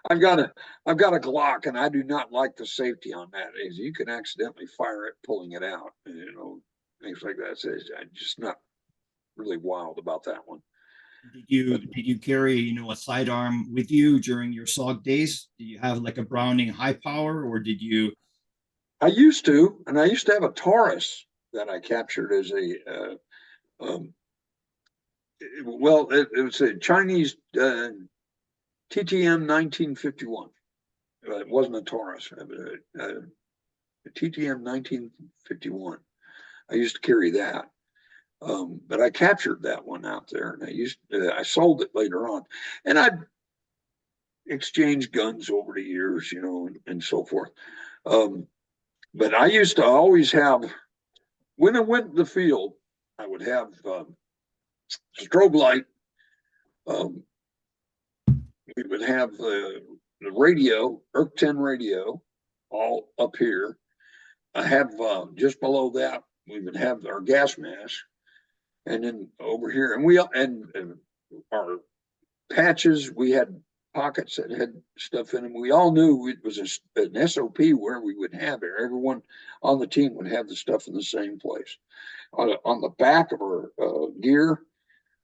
I've got a Glock, and I do not like the safety on that. You can accidentally fire it pulling it out, things like that. So I'm just not really wild about that one. Did you carry, a sidearm with you during your SOG days? Did you have like a Browning high power, or did you? I used to, and I used to have a Taurus that I captured as a it was a Chinese TTM 1951. It wasn't a Taurus, a TTM 1951. I used to carry that, but I captured that one out there, and I sold it later on, and I exchanged guns over the years, and so forth. But I used to always have, when I went to the field, I would have strobe light. We would have the radio, ERC-10 radio, all up here. I have just below that, we would have our gas mask, and then over here, and our patches, we had pockets that had stuff in them. We all knew it was an SOP where we would have it. Everyone on the team would have the stuff in the same place. On the back of our gear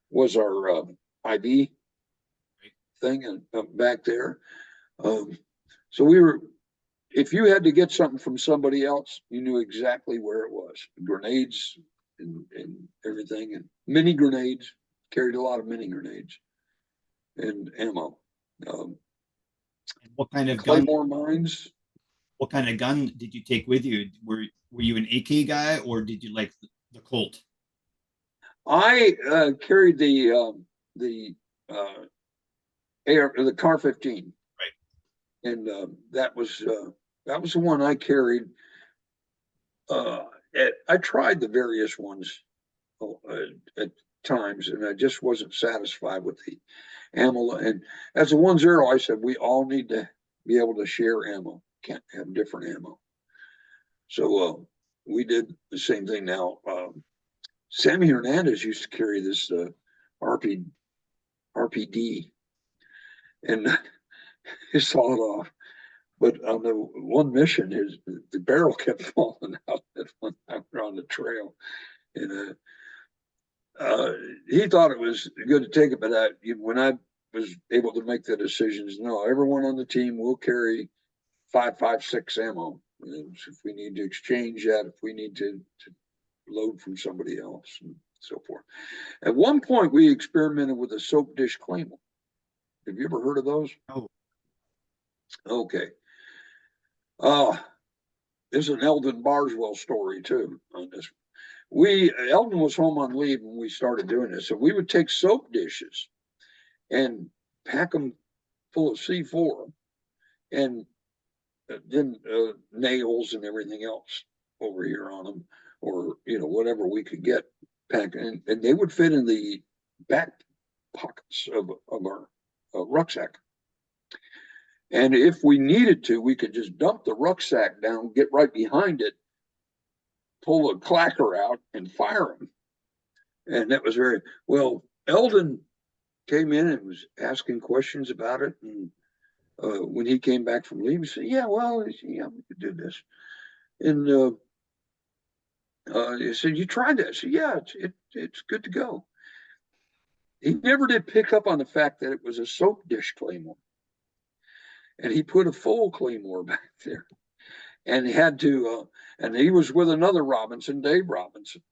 was our IV thing, and back there. So if you had to get something from somebody else, you knew exactly where it was. Grenades and everything, and mini grenades. Carried a lot of mini grenades and ammo. What kind of Claymore mines. What kind of gun did you take with you? Were you an AK guy, or did you like the Colt? I carried the Car 15, right? And that was the one I carried I tried the various ones at times, and I just wasn't satisfied with the ammo. And as a 1-0, I said we all need to be able to share ammo. Can't have different ammo. So we did the same thing. Now, Sammy Hernandez used to carry this RPD, and he saw it off. But on the one mission, the barrel kept falling out when I was on the trail, and he thought it was good to take it. But when I was able to make the decisions, no, everyone on the team will carry 5.56 ammo. And if we need to exchange that, if we need to load from somebody else, and so forth. At one point, we experimented with a soap dish claymore. Have you ever heard of those? Oh. Okay. There's an Eldon Barswell story too on this. Eldon was home on leave when we started doing this. So we would take soap dishes and pack them full of C4 and then nails and everything else over here on them, or whatever we could get packed, and they would fit in the back pockets of our rucksack. And if we needed to, we could just dump the rucksack down, get right behind it, pull a clacker out, and fire them. And that was very well. Eldon came in and was asking questions about it, and when he came back from leave, he said, "Yeah, well, yeah, we could do this." And he said, "You tried that?" I said, "Yeah, it's good to go." He never did pick up on the fact that it was a soap dish claymore, and he put a full claymore back there, and he had to. And he was with another Robinson, Dave Robinson.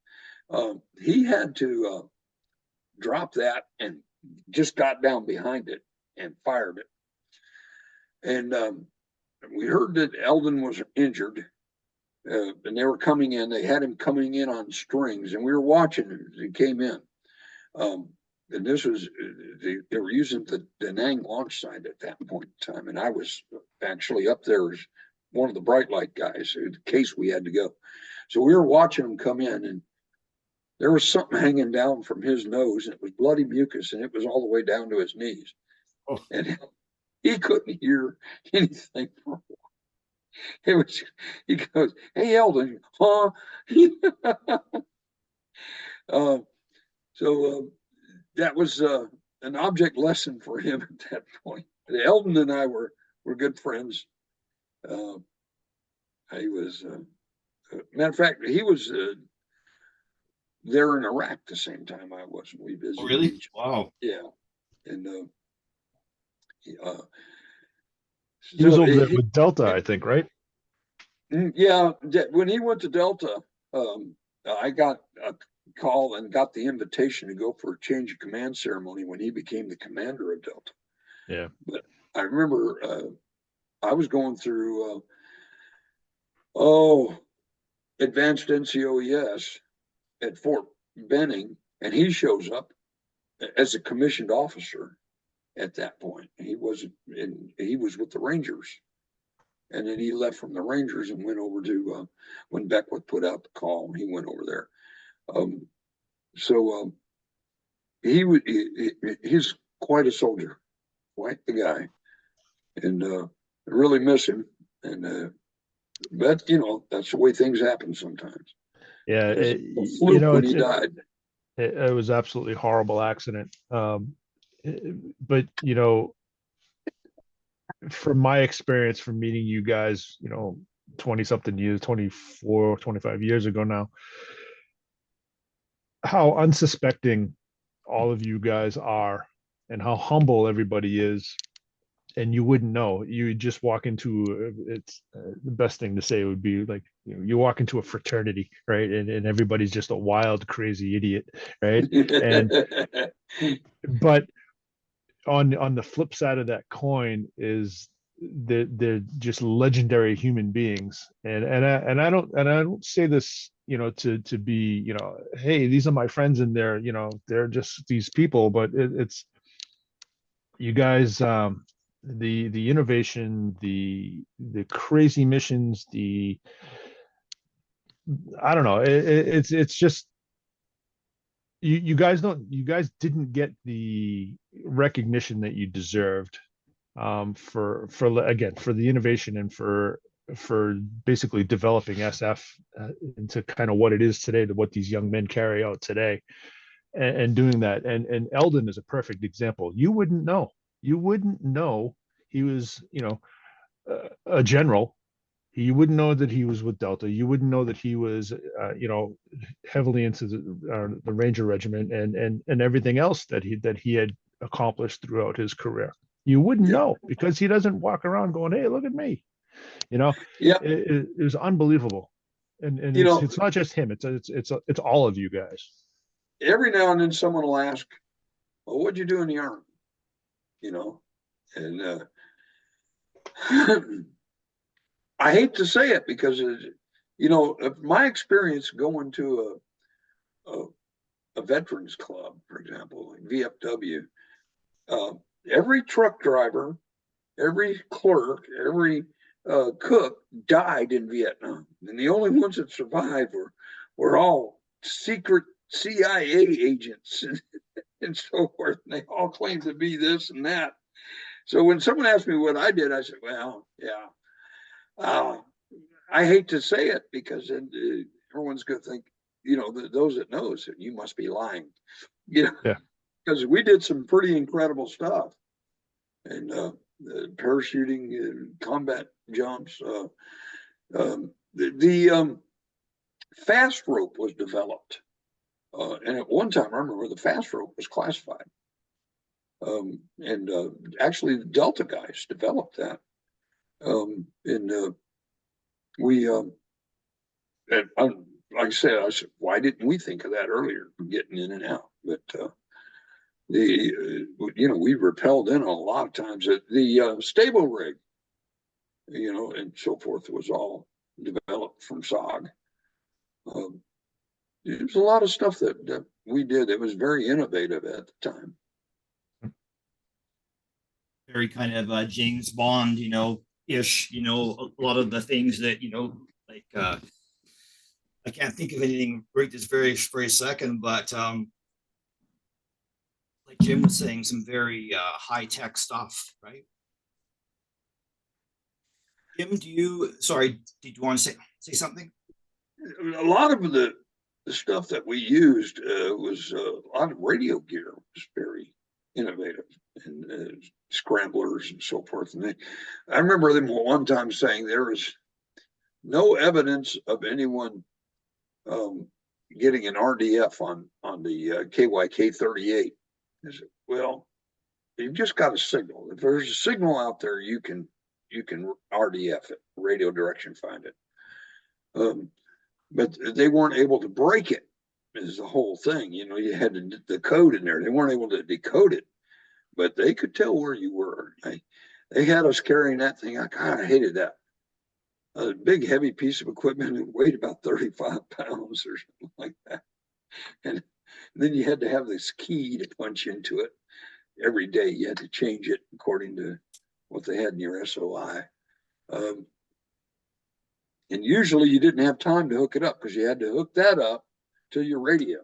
He had to drop that and just got down behind it and fired it. And we heard that Eldon was injured, and they were coming in. They had him coming in on strings, and we were watching him as he came in. And this was, they were using the Da Nang launch site at that point in time. And I was actually up there as one of the bright light guys in case we had to go. So we were watching him come in, and there was something hanging down from his nose, and it was bloody mucus, and it was all the way down to his knees. Oh. And he couldn't hear anything for a while. He goes, "Hey, Eldon, huh?" So that was an object lesson for him at that point. Eldon and I were good friends. He was, matter of fact, he was there in Iraq the same time I was. We visited. Oh, really? Each Wow. Yeah, and he was over there with Delta, I think, right? Yeah, when he went to Delta, I got a call and got the invitation to go for a change of command ceremony when he became the commander of Delta. Yeah. But I remember I was going through advanced NCOES at Fort Benning, and he shows up as a commissioned officer at that point. He was with the Rangers. And then he left from the Rangers and went over to when Beckwith put out the call, he went over there. He's quite a soldier, quite the guy, and I really miss him. And but that's the way things happen sometimes. Yeah, when he died. It was absolutely horrible accident. But from my experience from meeting you guys, 20 something years, 24, 25 years ago now, how unsuspecting all of you guys are and how humble everybody is. And you wouldn't know. You would just walk into it's the best thing to say would be like, you walk into a fraternity, right? And everybody's just a wild, crazy idiot, right? But on the flip side of that coin is they're just legendary human beings. And I don't say this, to be, hey, these are my friends and they're just these people, but it's you guys, the innovation, the crazy missions, the I don't know. It's just you guys don't you guys didn't get the recognition that you deserved again for the innovation and for basically developing SF into kind of what it is today, to what these young men carry out today, and doing that. And Eldon is a perfect example. You wouldn't know he was, a general. You wouldn't know that he was with Delta. You wouldn't know that he was, heavily into the Ranger Regiment and everything else that he had accomplished throughout his career. You wouldn't Yeah. know because he doesn't walk around going, "Hey, look at me." Yeah. It was unbelievable, and You know, it's not just him. It's all of you guys. every now and then someone will ask, well, what'd you do in the Army? And I hate to say it because, my experience going to a veterans club, for example, like VFW, every truck driver, every clerk, every cook died in Vietnam. And the only ones that survived were all secret CIA agents and so forth. And they all claimed to be this and that. So when someone asked me what I did, I said, well, yeah. I hate to say it because everyone's going to think, those that knows that you must be lying, Yeah. because we did some pretty incredible stuff, and parachuting, combat jumps. The fast rope was developed, and at one time I remember the fast rope was classified, and actually the Delta guys developed that, and we. And like I said, why didn't we think of that earlier? Getting in and out, but we repelled in a lot of times. The stable rig, and so forth, was all developed from SOG. There's a lot of stuff that we did that was very innovative at the time. Very kind of James Bond, ish, a lot of the things that, like I can't think of anything right this very second, but like Jim was saying, some very high tech stuff, right? Jim, did you want to say something? A lot of the stuff that we used was a lot of radio gear was very innovative, and scramblers and so forth. And I remember them one time saying there was no evidence of anyone getting an RDF on the KYK 38. I said, well, you've just got a signal. If there's a signal out there, you can RDF it, radio direction find it. But they weren't able to break it, is the whole thing. You had the code in there. They weren't able to decode it, but they could tell where you were. They had us carrying that thing. I kind of hated that. A big, heavy piece of equipment that weighed about 35 pounds or something like that. And then you had to have this key to punch into it every day. You had to change it according to what they had in your SOI. And usually you didn't have time to hook it up because you had to hook that up to your radio.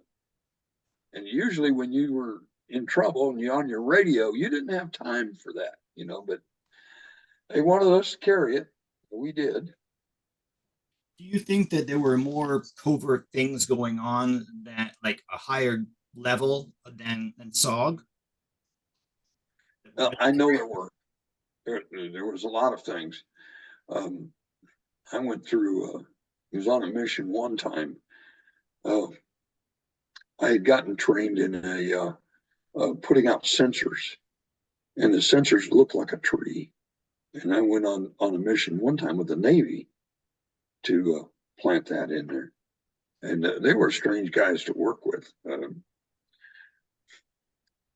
And usually when you were in trouble and you're on your radio, you didn't have time for that, but they wanted us to carry it. We did. Do you think that there were more covert things going on that like a higher level than SOG? I know there were. There was a lot of things. I went through, was on a mission one time. I had gotten trained in putting out sensors, and the sensors looked like a tree. And I went on a mission one time with the Navy to plant that in there. And they were strange guys to work with.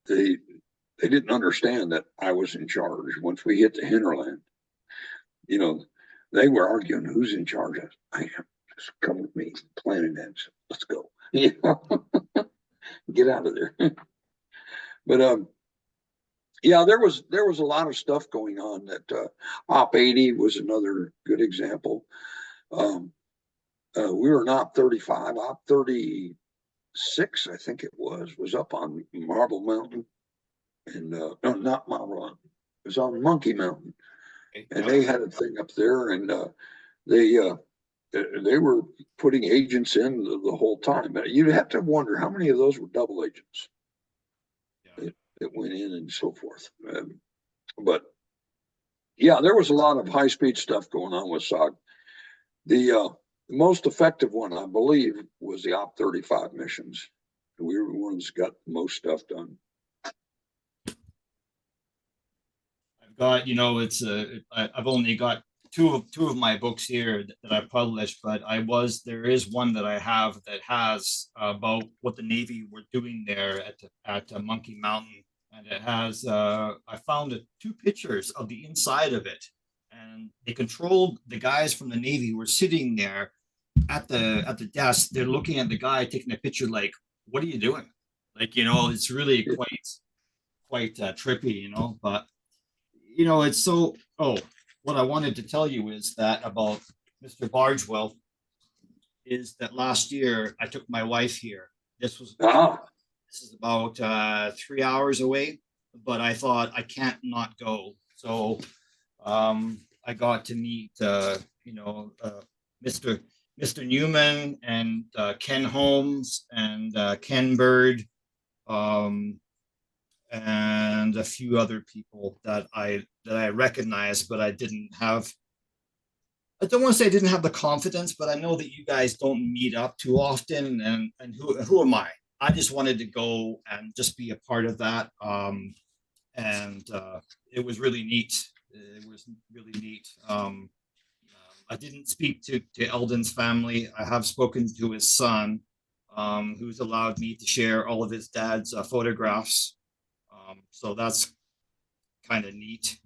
They didn't understand that I was in charge. Once we hit the hinterland, they were arguing who's in charge. I am. Just come with me, planning that. Let's go. Get out of there. But yeah, there was a lot of stuff going on. That Op 80 was another good example. we were in Op 35, Op 36, I think it was up on Marble Mountain. And no, not Marble Mountain. It was on Monkey Mountain. And they had a thing up there, and they were putting agents in the whole time. You'd have to wonder how many of those were double agents that went in and so forth. But yeah, there was a lot of high-speed stuff going on with SOG. The most effective one, I believe, was the Op 35 missions. We were the ones that got most stuff done. I've got, I've only got two of my books here that I published, but there is one that I have that has about what the Navy were doing there at Monkey Mountain. And it has, I found two pictures of the inside of it. And they controlled the guys from the Navy who were sitting there at the desk. They're looking at the guy taking a picture like, what are you doing? Like, it's really quite trippy, but, it's so, what I wanted to tell you is that about Mr. Bargewell is that last year I took my wife here. This is about 3 hours away, but I thought I can't not go. So I got to meet Mr. Newman and Ken Holmes and Ken Bird and a few other people that I recognized, but I don't want to say I didn't have the confidence, but I know that you guys don't meet up too often. And who am I? I just wanted to go and just be a part of that. And it was really neat. It was really neat. I didn't speak to Eldon's family. I have spoken to his son, who's allowed me to share all of his dad's photographs. So that's kind of neat,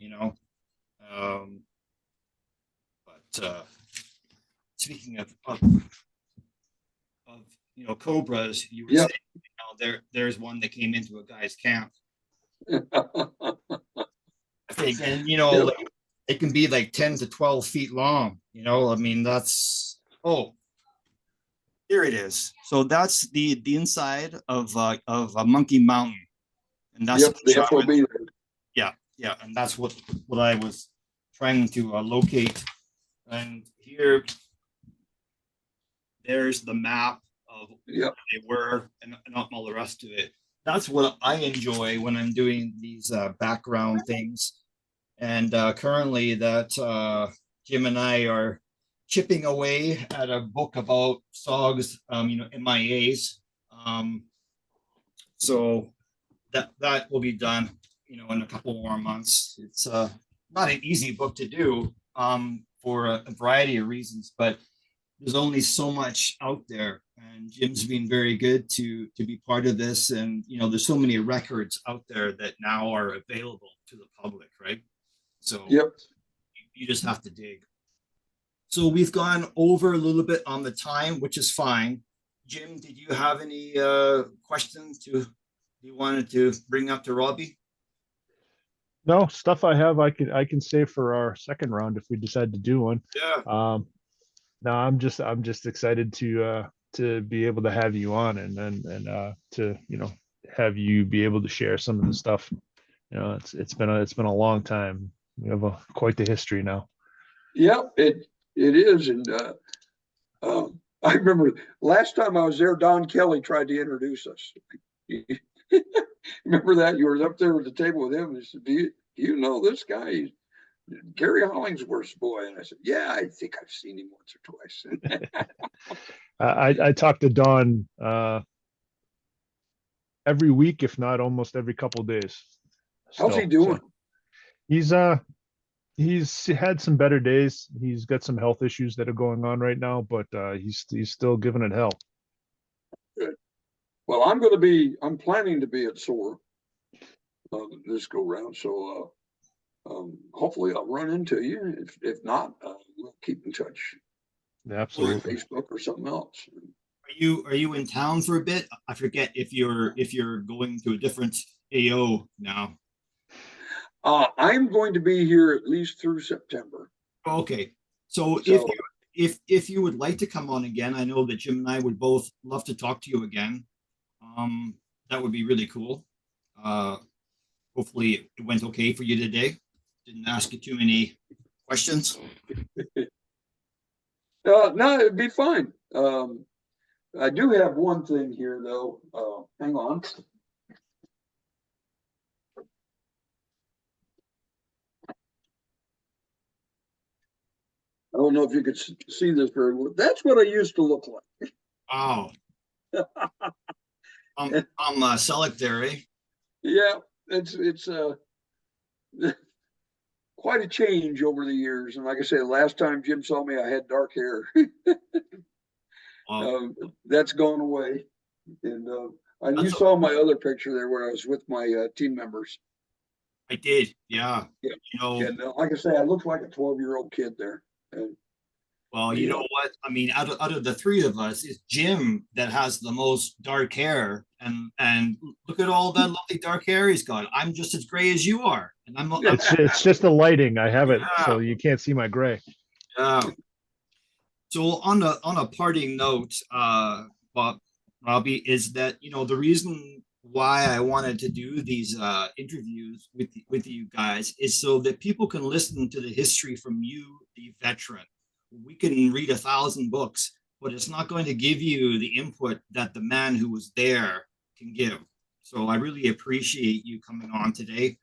but speaking of cobras, you were saying, there's one that came into a guy's camp. And like, it can be like 10 to 12 feet long. I mean, that's here it is. So that's the inside of a Monkey Mountain, and that's the FOB. Yeah, and that's what I was trying to locate. And here, there's the map of where they were and all the rest of it. That's what I enjoy when I'm doing these background things. And currently that Jim and I are chipping away at a book about SOG's, MIAs. So that will be done, in a couple more months. It's not an easy book to do for a variety of reasons, but there's only so much out there, and Jim's been very good to be part of this. And there's so many records out there that now are available to the public, right? So you just have to dig. So we've gone over a little bit on the time, which is fine. Jim, did you have any questions you wanted to bring up to Robbie? No, stuff I have I can save for our second round if we decide to do one. Yeah. No, I'm just excited to be able to have you on and to have you be able to share some of the stuff. It's been a long time. We have quite the history now. Yeah, it is, and I remember last time I was there, Don Kelly tried to introduce us. Remember that? You were up there at the table with him, and he said, "Do you know this guy? He's Gary Hollingsworth's boy." And I said, "Yeah, I think I've seen him once or twice." I talk to Don every week, if not almost every couple of days. How's he doing? So he's had some better days. He's got some health issues that are going on right now, but he's still giving it hell. Good. Well, I'm planning to be at SOAR this go round, so hopefully I'll run into you. If not, we'll keep in touch. Absolutely. Facebook or something else. Are you in town for a bit? I forget if you're going to a different AO now. I'm going to be here at least through September. Okay, so if you would like to come on again, I know that Jim and I would both love to talk to you again. That would be really cool. Hopefully it went okay for you today. Didn't ask you too many questions. No, it'd be fine. I do have one thing here though. Hang on. I don't know if you could see this very well. That's what I used to look like. Oh, I'm Selleck there, eh? Yeah, it's quite a change over the years. And like I said, last time Jim saw me, I had dark hair. That's gone away. And you saw my other picture there where I was with my team members. I did, yeah. Yeah. You know, And like I say, I looked like a 12-year-old kid there. And well, you know what? I mean, out of the three of us, it's Jim that has the most dark hair, and look at all that lovely dark hair he's got. I'm just as gray as you are, and I'm It's just the lighting. I have it Yeah. so you can't see my gray. yeah. So on a parting note, Bob, Robbie, is that the reason why I wanted to do these interviews with you guys is so that people can listen to the history from you, the veteran. We can read 1,000 books, but it's not going to give you the input that the man who was there can give. So I really appreciate you coming on today.